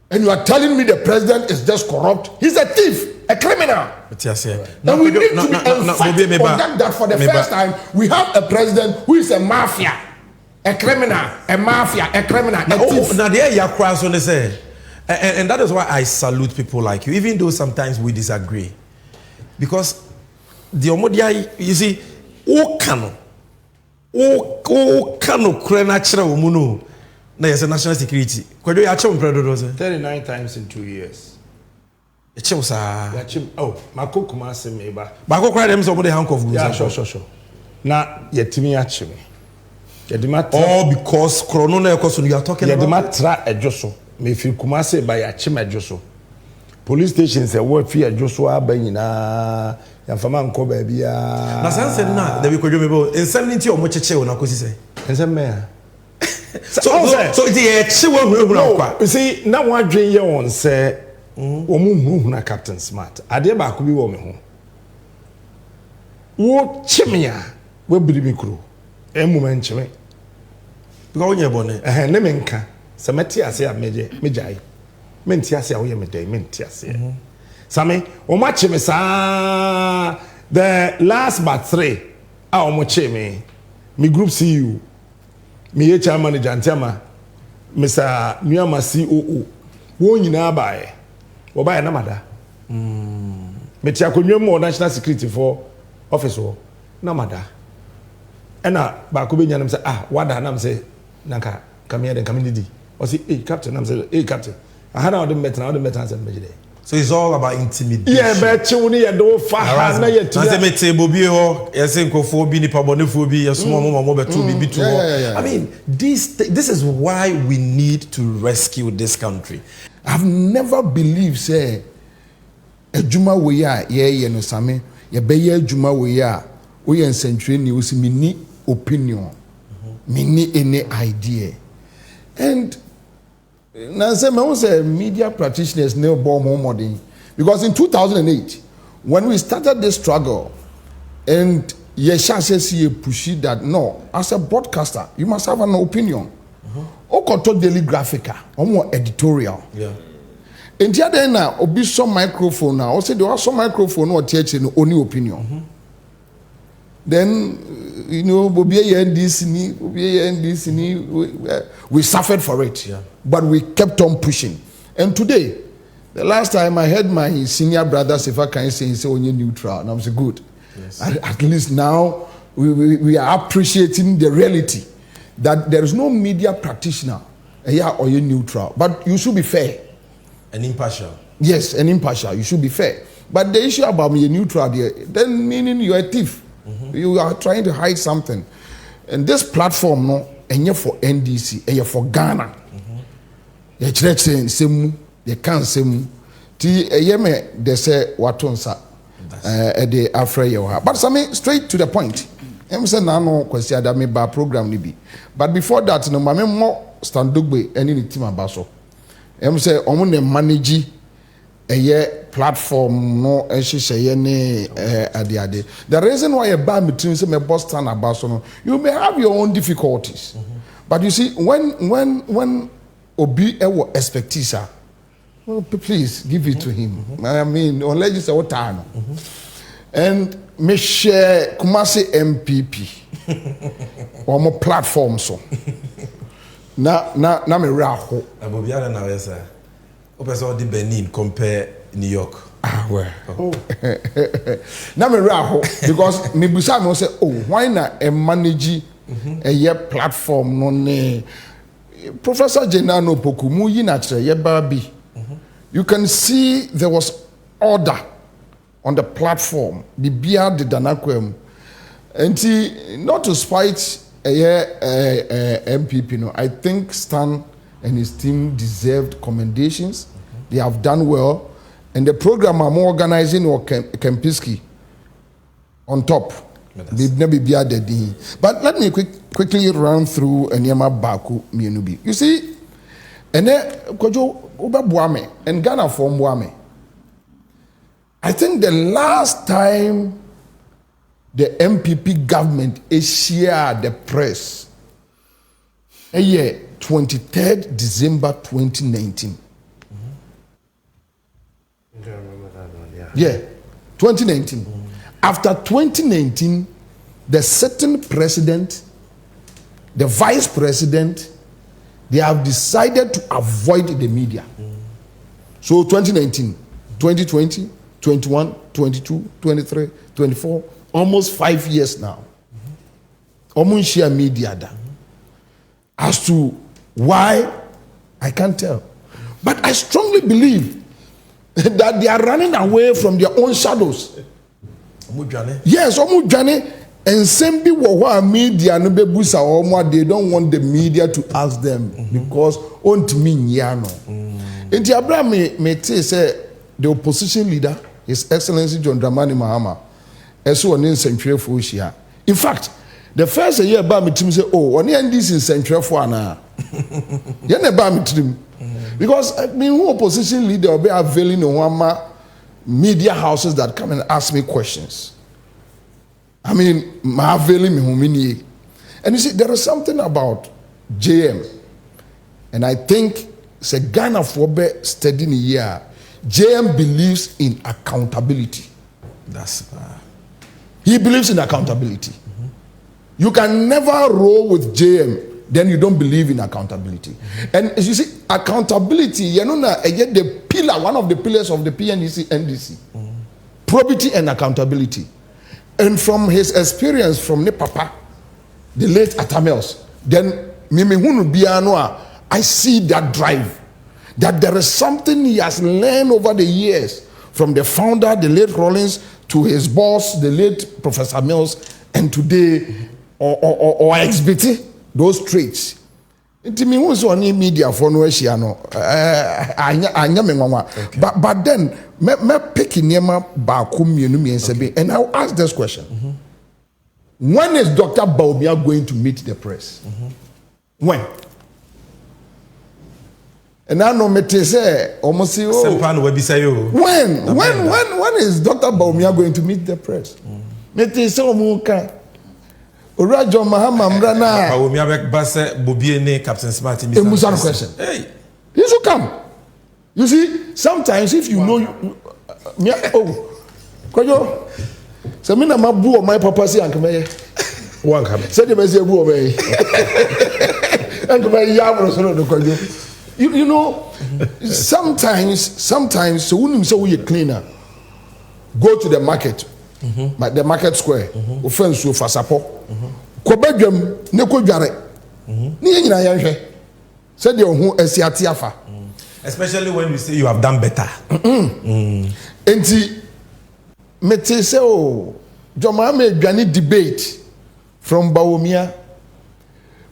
and you are telling me the president is just corrupt. He's a thief, a criminal. And we need to be emphatic on that for the first time, we have a president who is a mafia, a criminal, a mafia, a criminal, a thief. Now there you are cross on the say. And that is why I salute people like you, even though sometimes we disagree. Because the Omodia, you see, o cano natural umuno. No, yes, national security. Could you achieve 39 times in 2 years. Oh, my cook must me, but I cried them somebody handcuff. Yeah, sure. Now, yet me actually. All because Corona, you are talking about. Yadimatra a josso. Me feel Kumase by a chima josso. Police stations a word fear Joshua Benina. Yamfaman Kobe Bia. Nasan said, nah, they will go to in 70 or much a chair on a cosy say. And some mayor. So you see, now what dream you on say, na Captain Smart. Adigya ba kubi wo me ho. Wo chimia, we biri mi kuro. Moment chime. Because when you born, ne menka. Se meti ase a mejai. Menti ase a wo ye medai, menti ase. Sammy, o ma chime sa the last but 3. O mo chime. Me group CEO. Me HR manager Antama, Mr. Nyama COO. Wo nyina bae. Wo bae na mada. Me tia konwa mo national security for office wo na mada. Ena ba ko be nyanam say wada na say nanka come here then come didi. O say captain na say captain. I had all the metal say me. So it's all about intimidation. Yeah, but you need to do far na yet. Na say me te Bobbie ho, yes nkofo bi ni pabonefo bi, yes mo betu bi to. I mean, this is why we need to rescue this country. I've never believed say adwuma we ya ye no same, ye be ye adwuma we ya, we en century ni we me ni opinion. Me ni any idea. And now, say media practitioners never bore more money because in 2008, when we started this struggle, and Yesha says he pushy that no, as a broadcaster, you must have an opinion. Okoto Daily Graphica, or more editorial. Yeah. And the other now, obi some microphone now. Also, there was some microphone or teaching only opinion. Then, you know, Bobbie NDC, we suffered for it. Yeah. But we kept on pushing. And today, the last time I heard my senior brothers, if I can say, he said, "Oh, you're neutral." And I was good. Yes. At least now we are appreciating the reality that there is no media practitioner or you're neutral. But you should be fair. And impartial. Yes, and impartial. You should be fair. But the issue about me, you're neutral, then meaning you're a thief. You are trying to hide something. And this platform, no, and you're for NDC, and you're for Ghana. You can't say you can't say they say watonsa the afraid. But Sammy, straight to the point. I'm saying no question that me ba program ni bi. But before that, no, my more standugbe any team abaso. I'm say omo ne manage platform no ade. The reason why a bad between say me boss stand abaso no, you may have your own difficulties. But you see, when Obi ewo expertise, well, please give it to him. I mean, unless you say what time. And me share Kumasi MPP or more platform so. Na me raho. Bobbie na we say. Opeso di Benin compare New York. Well. Oh. Na me raho because me busa me say, oh, why na a manage a year platform no ne Professor Jenano Pokumu Yinatre Yebabi. You can see there was order on the platform, Bibia de Danakwem. And not to spite MPP, no, I think Stan and his team deserved commendations. They have done well. And the program I'm organizing or Kempiski on top. But let me quickly run through Enyema Baku Mienubi. You see, and Kojo Uba Buame and Ghana from Buame. I think the last time the MPP government shared the press, 23rd December 2019. Yeah, 2019. After 2019, the sitting president, the vice president, they have decided to avoid the media. So 2019, 2020, 21, 22, 23, 24, almost 5 years now. Almost share media. As to why, I can't tell. But I strongly believe that they are running away from their own shadows. Yes, and same people media they don't want the media to ask them because on to me nyano. And Abraham may say the opposition leader, His Excellency John Dramani Mahama, as one in Central Fushia. In fact, the first year about me team say, oh, on the NDC in Central Fuana. You never me team. Because I mean, who opposition leader will be availing on media houses that come and ask me questions. I mean, my availing me. And you see, there is something about JM, and I think it's a Ghana for studying here. JM believes in accountability. He believes in accountability. You can never roll with JM. Then you don't believe in accountability. And as you see, accountability, you know, the pillar, one of the pillars of the NDC. Probity and accountability. And from his experience from ne papa, the late Atamels, then I see that drive. That there is something he has learned over the years from the founder, the late Rollins, to his boss, the late Professor Mills, and today, or XBT. Those traits. Inti me who so any media for no no. But then me pick Nyema Baku mienu miense and I'll ask this question. When is Dr. Bobbie going to meet the press? When? And I know me say almost say when is Dr. Bobbie going to meet the press? Me say omuka Urajo Mahama Mrana. Bobbie Captain Smart. A question. Hey, you should come. You see, sometimes if you know, Kojo, Samina Mabu or my papa say Uncle May. One coming. Say the Messi Boo May. Uncle May Yabro, Kojo. You know, sometimes, so when you say we cleaner, go to the market. The market square, offense so for support. Kobedwam ne kodware. Ni nyina yanhwe. Said your who esiatiafa. Especially when you say you have done better. Enti mete say oh, Joma me dwane debate from Bawumia.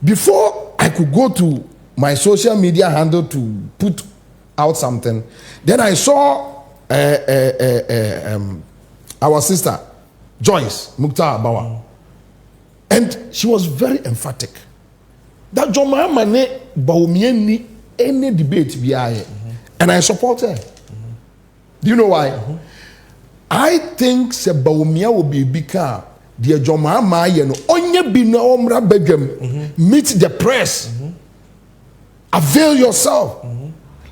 Before I could go to my social media handle to put out something, then I saw our sister, Joyce Mukhtar Bawa. And she was very emphatic. That Joma Mane Bawumia any debate behind. And I support her. Do you know why? I think se Bawumia will be bigger. Dear Joma Mane no onye bi no omra bedwam. Meet the press. Avail yourself.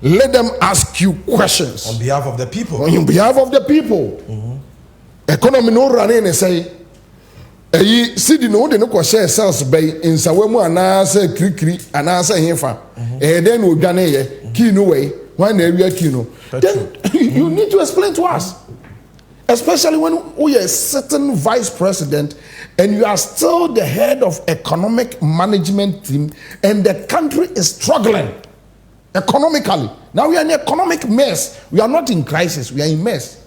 Let them ask you questions. On behalf of the people. On behalf of the people. Economy no running and say, "Eyi sidi no de no ko share sales bay in sawemu anasa krikri anasa hefa." Then we dwane ye key no way. When they are key no. Then you need to explain to us. Especially when we are a certain vice president and you are still the head of economic management team and the country is struggling economically. Now we are in an economic mess. We are not in crisis, we are in mess.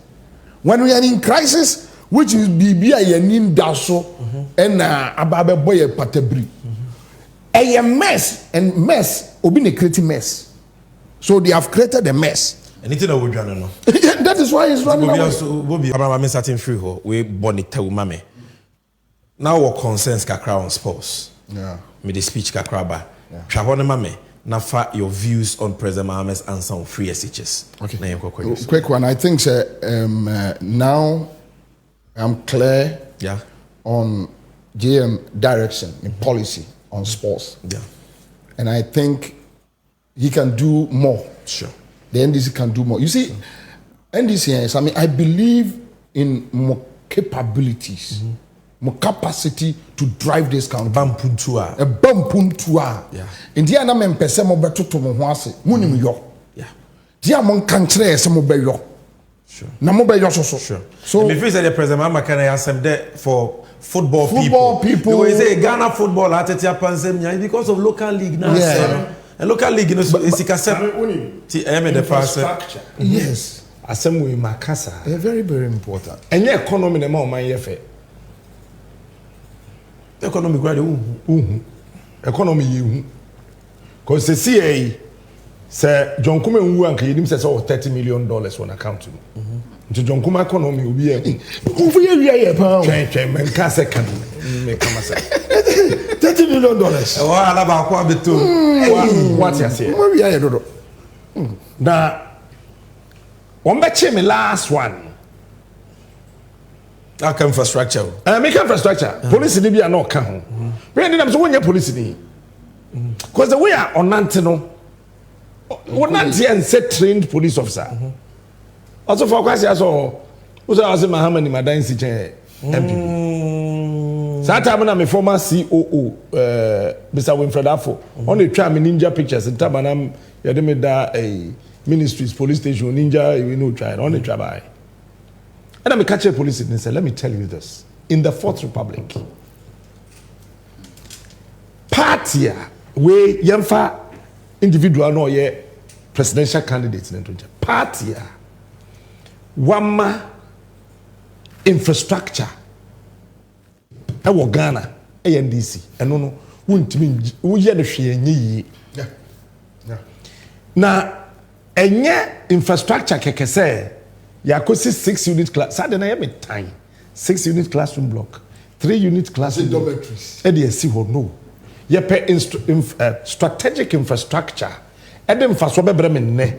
when we are in crisis, which is BB Yanin Daso and Ababe Boy Patabri. A mess and mess, Obine creating mess. So they have created a mess. Anything that we do no. That is why it's running away. Bobbie, I'm starting free ho. We born it tell mame. Now what concerns kakra on sports? Yeah. Me the speech kakra ba. Trabone mame. Nafa your views on President Mohammed's answer on free SHS. Okay. Quick one. I think now I'm clear. Yeah. On GM direction in policy on sports. Yeah. And I think he can do more. Sure. The NDC can do more. You see, NDC, I mean, I believe in more capabilities, more capacity to drive this country. Bampuntua. A bampuntua. Yeah. India na mempese mo beto to mo ho ase. Munim yo. Yeah. Dia mon kan kire se mo be yo. Sure. Na mo be yo so. Sure. So me feel say the president Mama can answer there for football people. They say Ghana football atetia pansem because of local league now. Yeah. And local league, you know, it's the infrastructure. Yes. Assembly Makasa. They're very, very important. And your economy, the more my effort. Economy, economy, because the CA say John Kuma Wuanka, he says, oh, $30 million on account. To John Kuma economy will be a over here, pound. Change, second. $30 million. Oh, I love our too. What you say? Now, one bet me last one. Our infrastructure. Make infrastructure. Police in Libya no come. Brandon, I'm so when your police in. Because the way are on Nantino, one Nanti and set trained police officer. Also for question, I saw who's asking Muhammad in my dancing chair. That time I'm a former COO, Mr. Winfred Afo. On the tram ninja pictures in Tabanam, Yademeda a ministries, police station, ninja, you know, trying on the trabai. And I'm a catcher police and said, let me tell you this. In the Fourth Republic, party where Gyamfi individual no ye presidential candidates in the party wama infrastructure ewo Ghana NDC eno no wuntimi wuye de hwe enyi na enye infrastructure kekese yakosi 6 unit class sade na yeme time 6 unit classroom block 3 unit classroom dormitories e dey see ho no ye pe strategic infrastructure e dey mfa so bebre me ne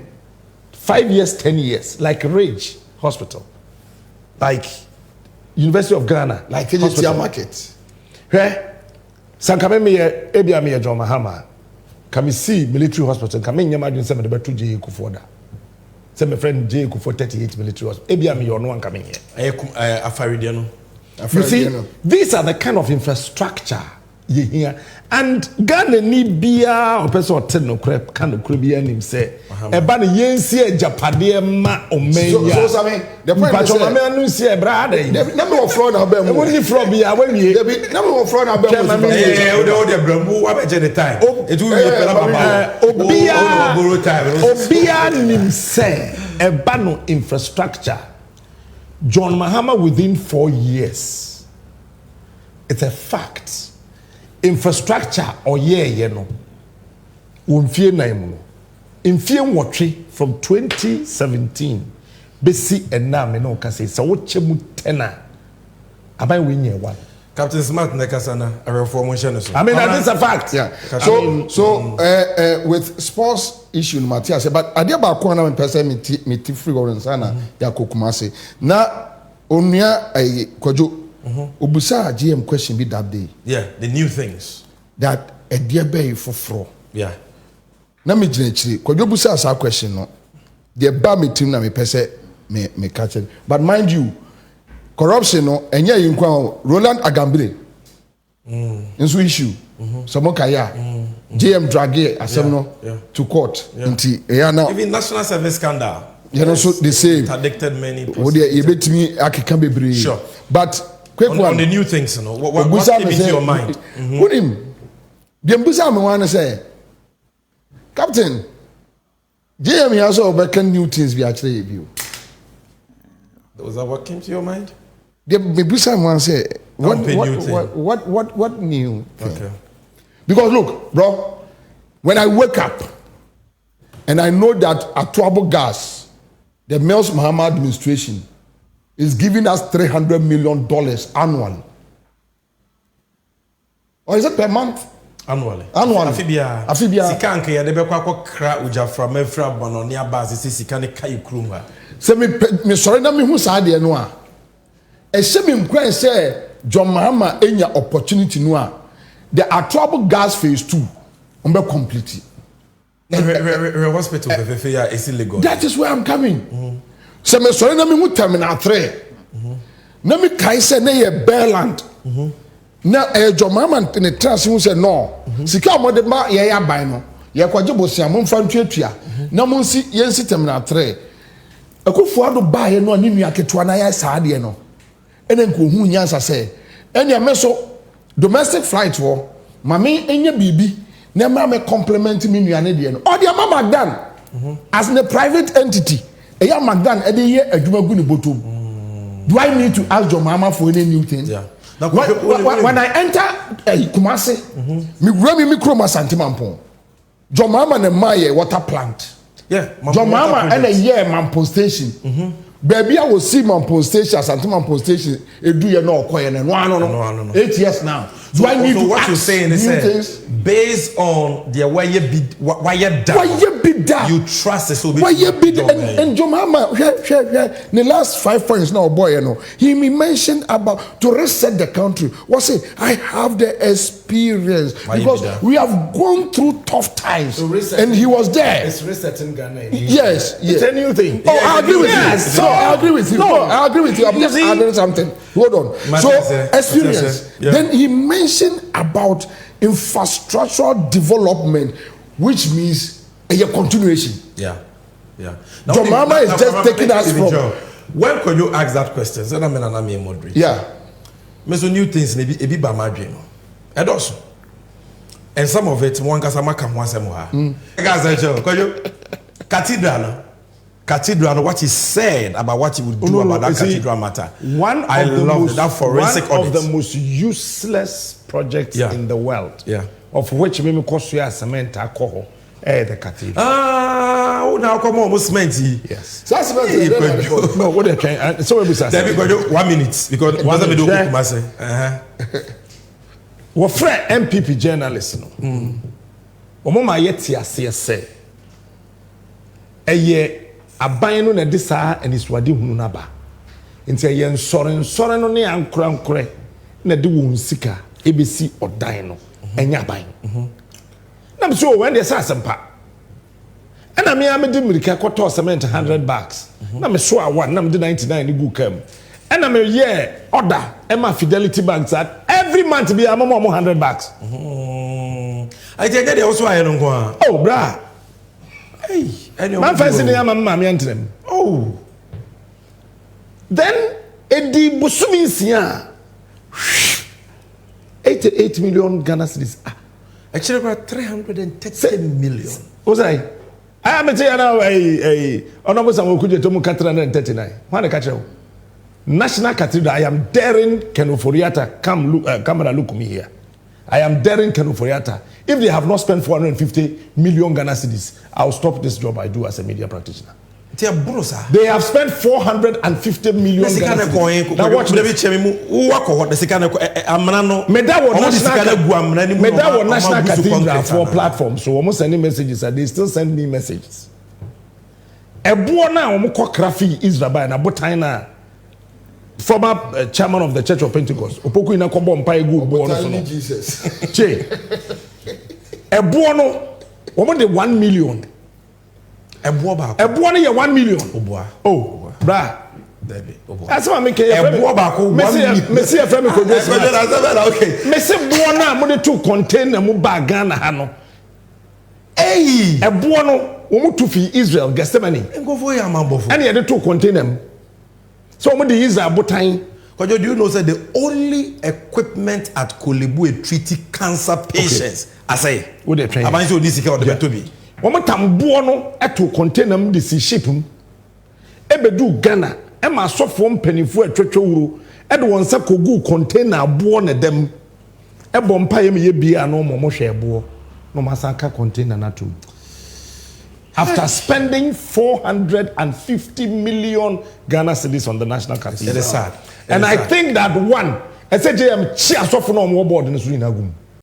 5 years 10 years like Rage Hospital like University of Ghana like Atigya market sankame me ebia me John Mahama kame see military hospital kame nyama dun se me beto je kufoda se me friend je kufo 38 military hospital ebia me no kame here afaridia no you see these are the kind of infrastructure you hear and Ghana ni bia o person ten no crap kan no crap bia nim say e ba ne yensi e japade ma omenya so I mean the point is me anu see e bra dey number of floor na ba mu woni floor bia wa wie number of floor na ba mu o de bramu wa be the time it will be pela baba obia nim say e ba no infrastructure John Mahama within 4 years it's a fact infrastructure or ye no wonfie nan mu no infie nwotwe from 2017 besi enna me no ka say wo chemu tena aban we nye one Captain Smart nekasana a reformation so I mean that is a fact yeah so with sports issue no Matthias but adia ba ko na me person me ti free or sana ya kokuma say na onua kwajo obusa GM question be that day yeah the new things that a dear bay for fro yeah na me gina chiri kwajo busa asa question no the ba me team na me pese me catch it but mind you corruption no enye yinkwa Roland Agambile nso issue some kaya GM drag asem no to court nti now even national service scandal you know so they say addicted many people dey ebetimi akeka bebre sure but quick on, one on the new things you know what came into your mind unim the mbusa me wan say Captain GM here so be can new things be actually you Was that what came to your mind? Maybe someone say what new thing? Okay. Because look, bro, when I wake up and I know that Atuabo Gas, the Mels Muhammad administration, is giving us $300 million annually. Or is it per month? Annually. Afibia. Sikanke ya debe kwa kra uja from every bononia base si sikane kai krumba. Se me sorry na me hu sa de no a. E se me nkwan say John Mahama enya opportunity no a. The Atuabo Gas phase 2 be complete. Hospital is illegal. That is where I'm coming. Se me sorry na me hu terminal 3. Na me kai say na ye Bearland. Na John Mahama in the trans who say no. Sika mo de ma ye ya ban no. Ye kwaje bosia mo mfa ntwetwa. Na mo nsi ye nsi terminal 3. Akufo ado ba ye no ani nua ketua na ya saa de no. Ene nko hu nyansa say. Ene meso domestic flight wo. Mame enye bibi na ma me compliment me nua ne de no. O de ma Magdan. As a private entity. E ya Magdan e de ye adwuma gu ne botom. Do I need to ask John Mahama for any new thing? Yeah. When I enter Kumasi, me kroma santimampon. John Mahama ne maye water plant. Yeah, John Mahama and a year Mampo station. Baby, I will see Mampo station, Santimampon station. Do you know no. 8 years now. Do I need to what you're saying is based on the why you bid that you trust it so why you bid and John Mahama the last 5 points now boy you know he mentioned about to reset the country. What's it? I have the experience because we have gone through tough times and he was there. It's resetting Ghana. Yes. It's a new thing. Oh, I agree with you. So I agree with you. No, I agree with you. I'm just adding something. Hold on. So experience. Then he mentioned about infrastructural development, which means a continuation. Yeah. John Mahama is just taking us from. When could you ask that question? So I'm moderate. Yeah. Meso new things maybe a bit by my dream. And also, and some of it one kasama come once more. Cathedral, what he said about what he would do about that cathedral matter. I love that forensic one of the most useless projects in the world. Yeah. Of which maybe cost you a cement alcohol. The cathedral. Now come on, cement. Yes. No, what they're trying. So we say 1 minute because once we do What friend MPP journalist no. Omoma yeti ase say. Eye aban no na de saa aniswade hunu na ba nti ye nsore no ne ankurankure na de won sika ebesi odan no enya aban na me so when they say asempa ana me am de mirika koto cement $100 na me so awan na me de 99 ni gu kam ana me ye order ema Fidelity Bank that every month be am $100 I tell you also I no go oh bra hey, man fancy the mama me entrem. Oh. Then edi busumi nsia. 88 million Ghana cedis. Actually about 330 million. What's I am telling now honorable Samuel Kuje to 339. What catch National Cathedral I am daring Kenuforiata come look me here. I am daring Kenuforiata. If they have not spent 450 million Ghana cedis, I'll stop this job I do as a media practitioner. They have spent 450 million Ghana cedis. Now watch this. Medawo National Cathedral for platform. So almost sending messages and they still send me messages. Ebuona omukọ krafi Israel na botaina former chairman of the Church of Pentecost. Opoku ina kombo mpa egu bo no so no. Jesus. Che. Ebuono woman de 1 million. Ebuono ye 1 million. Oboa. Oh, bra. Baby. Oboa. That's why I make a Messi a friend okay. Messi buona mo de two container mo bag Ghana ha no. Hey, ebuono wo mo to fi Israel Gethsemane. Ngofo ya mambofo. And the two container. So mo de Israel botan. Because do you know that the only equipment at Kolebu treating cancer patients? I say, what they train? About this is what the to be. One more time, buono at to contain them this ship. Ebe do Ghana ɛma asɔfo mpanimfo atwetwe wuro ɛde wɔn nsa kogu container aboɔ na dem ɛbɔ mpa yɛ me yɛ bia no mo hwɛ ɛboɔ no masaka container na to after spending 450 million Ghana cedis on the national capital. It is sad. And I think that one, I said, JM, chia so for no more board in the Surinagum.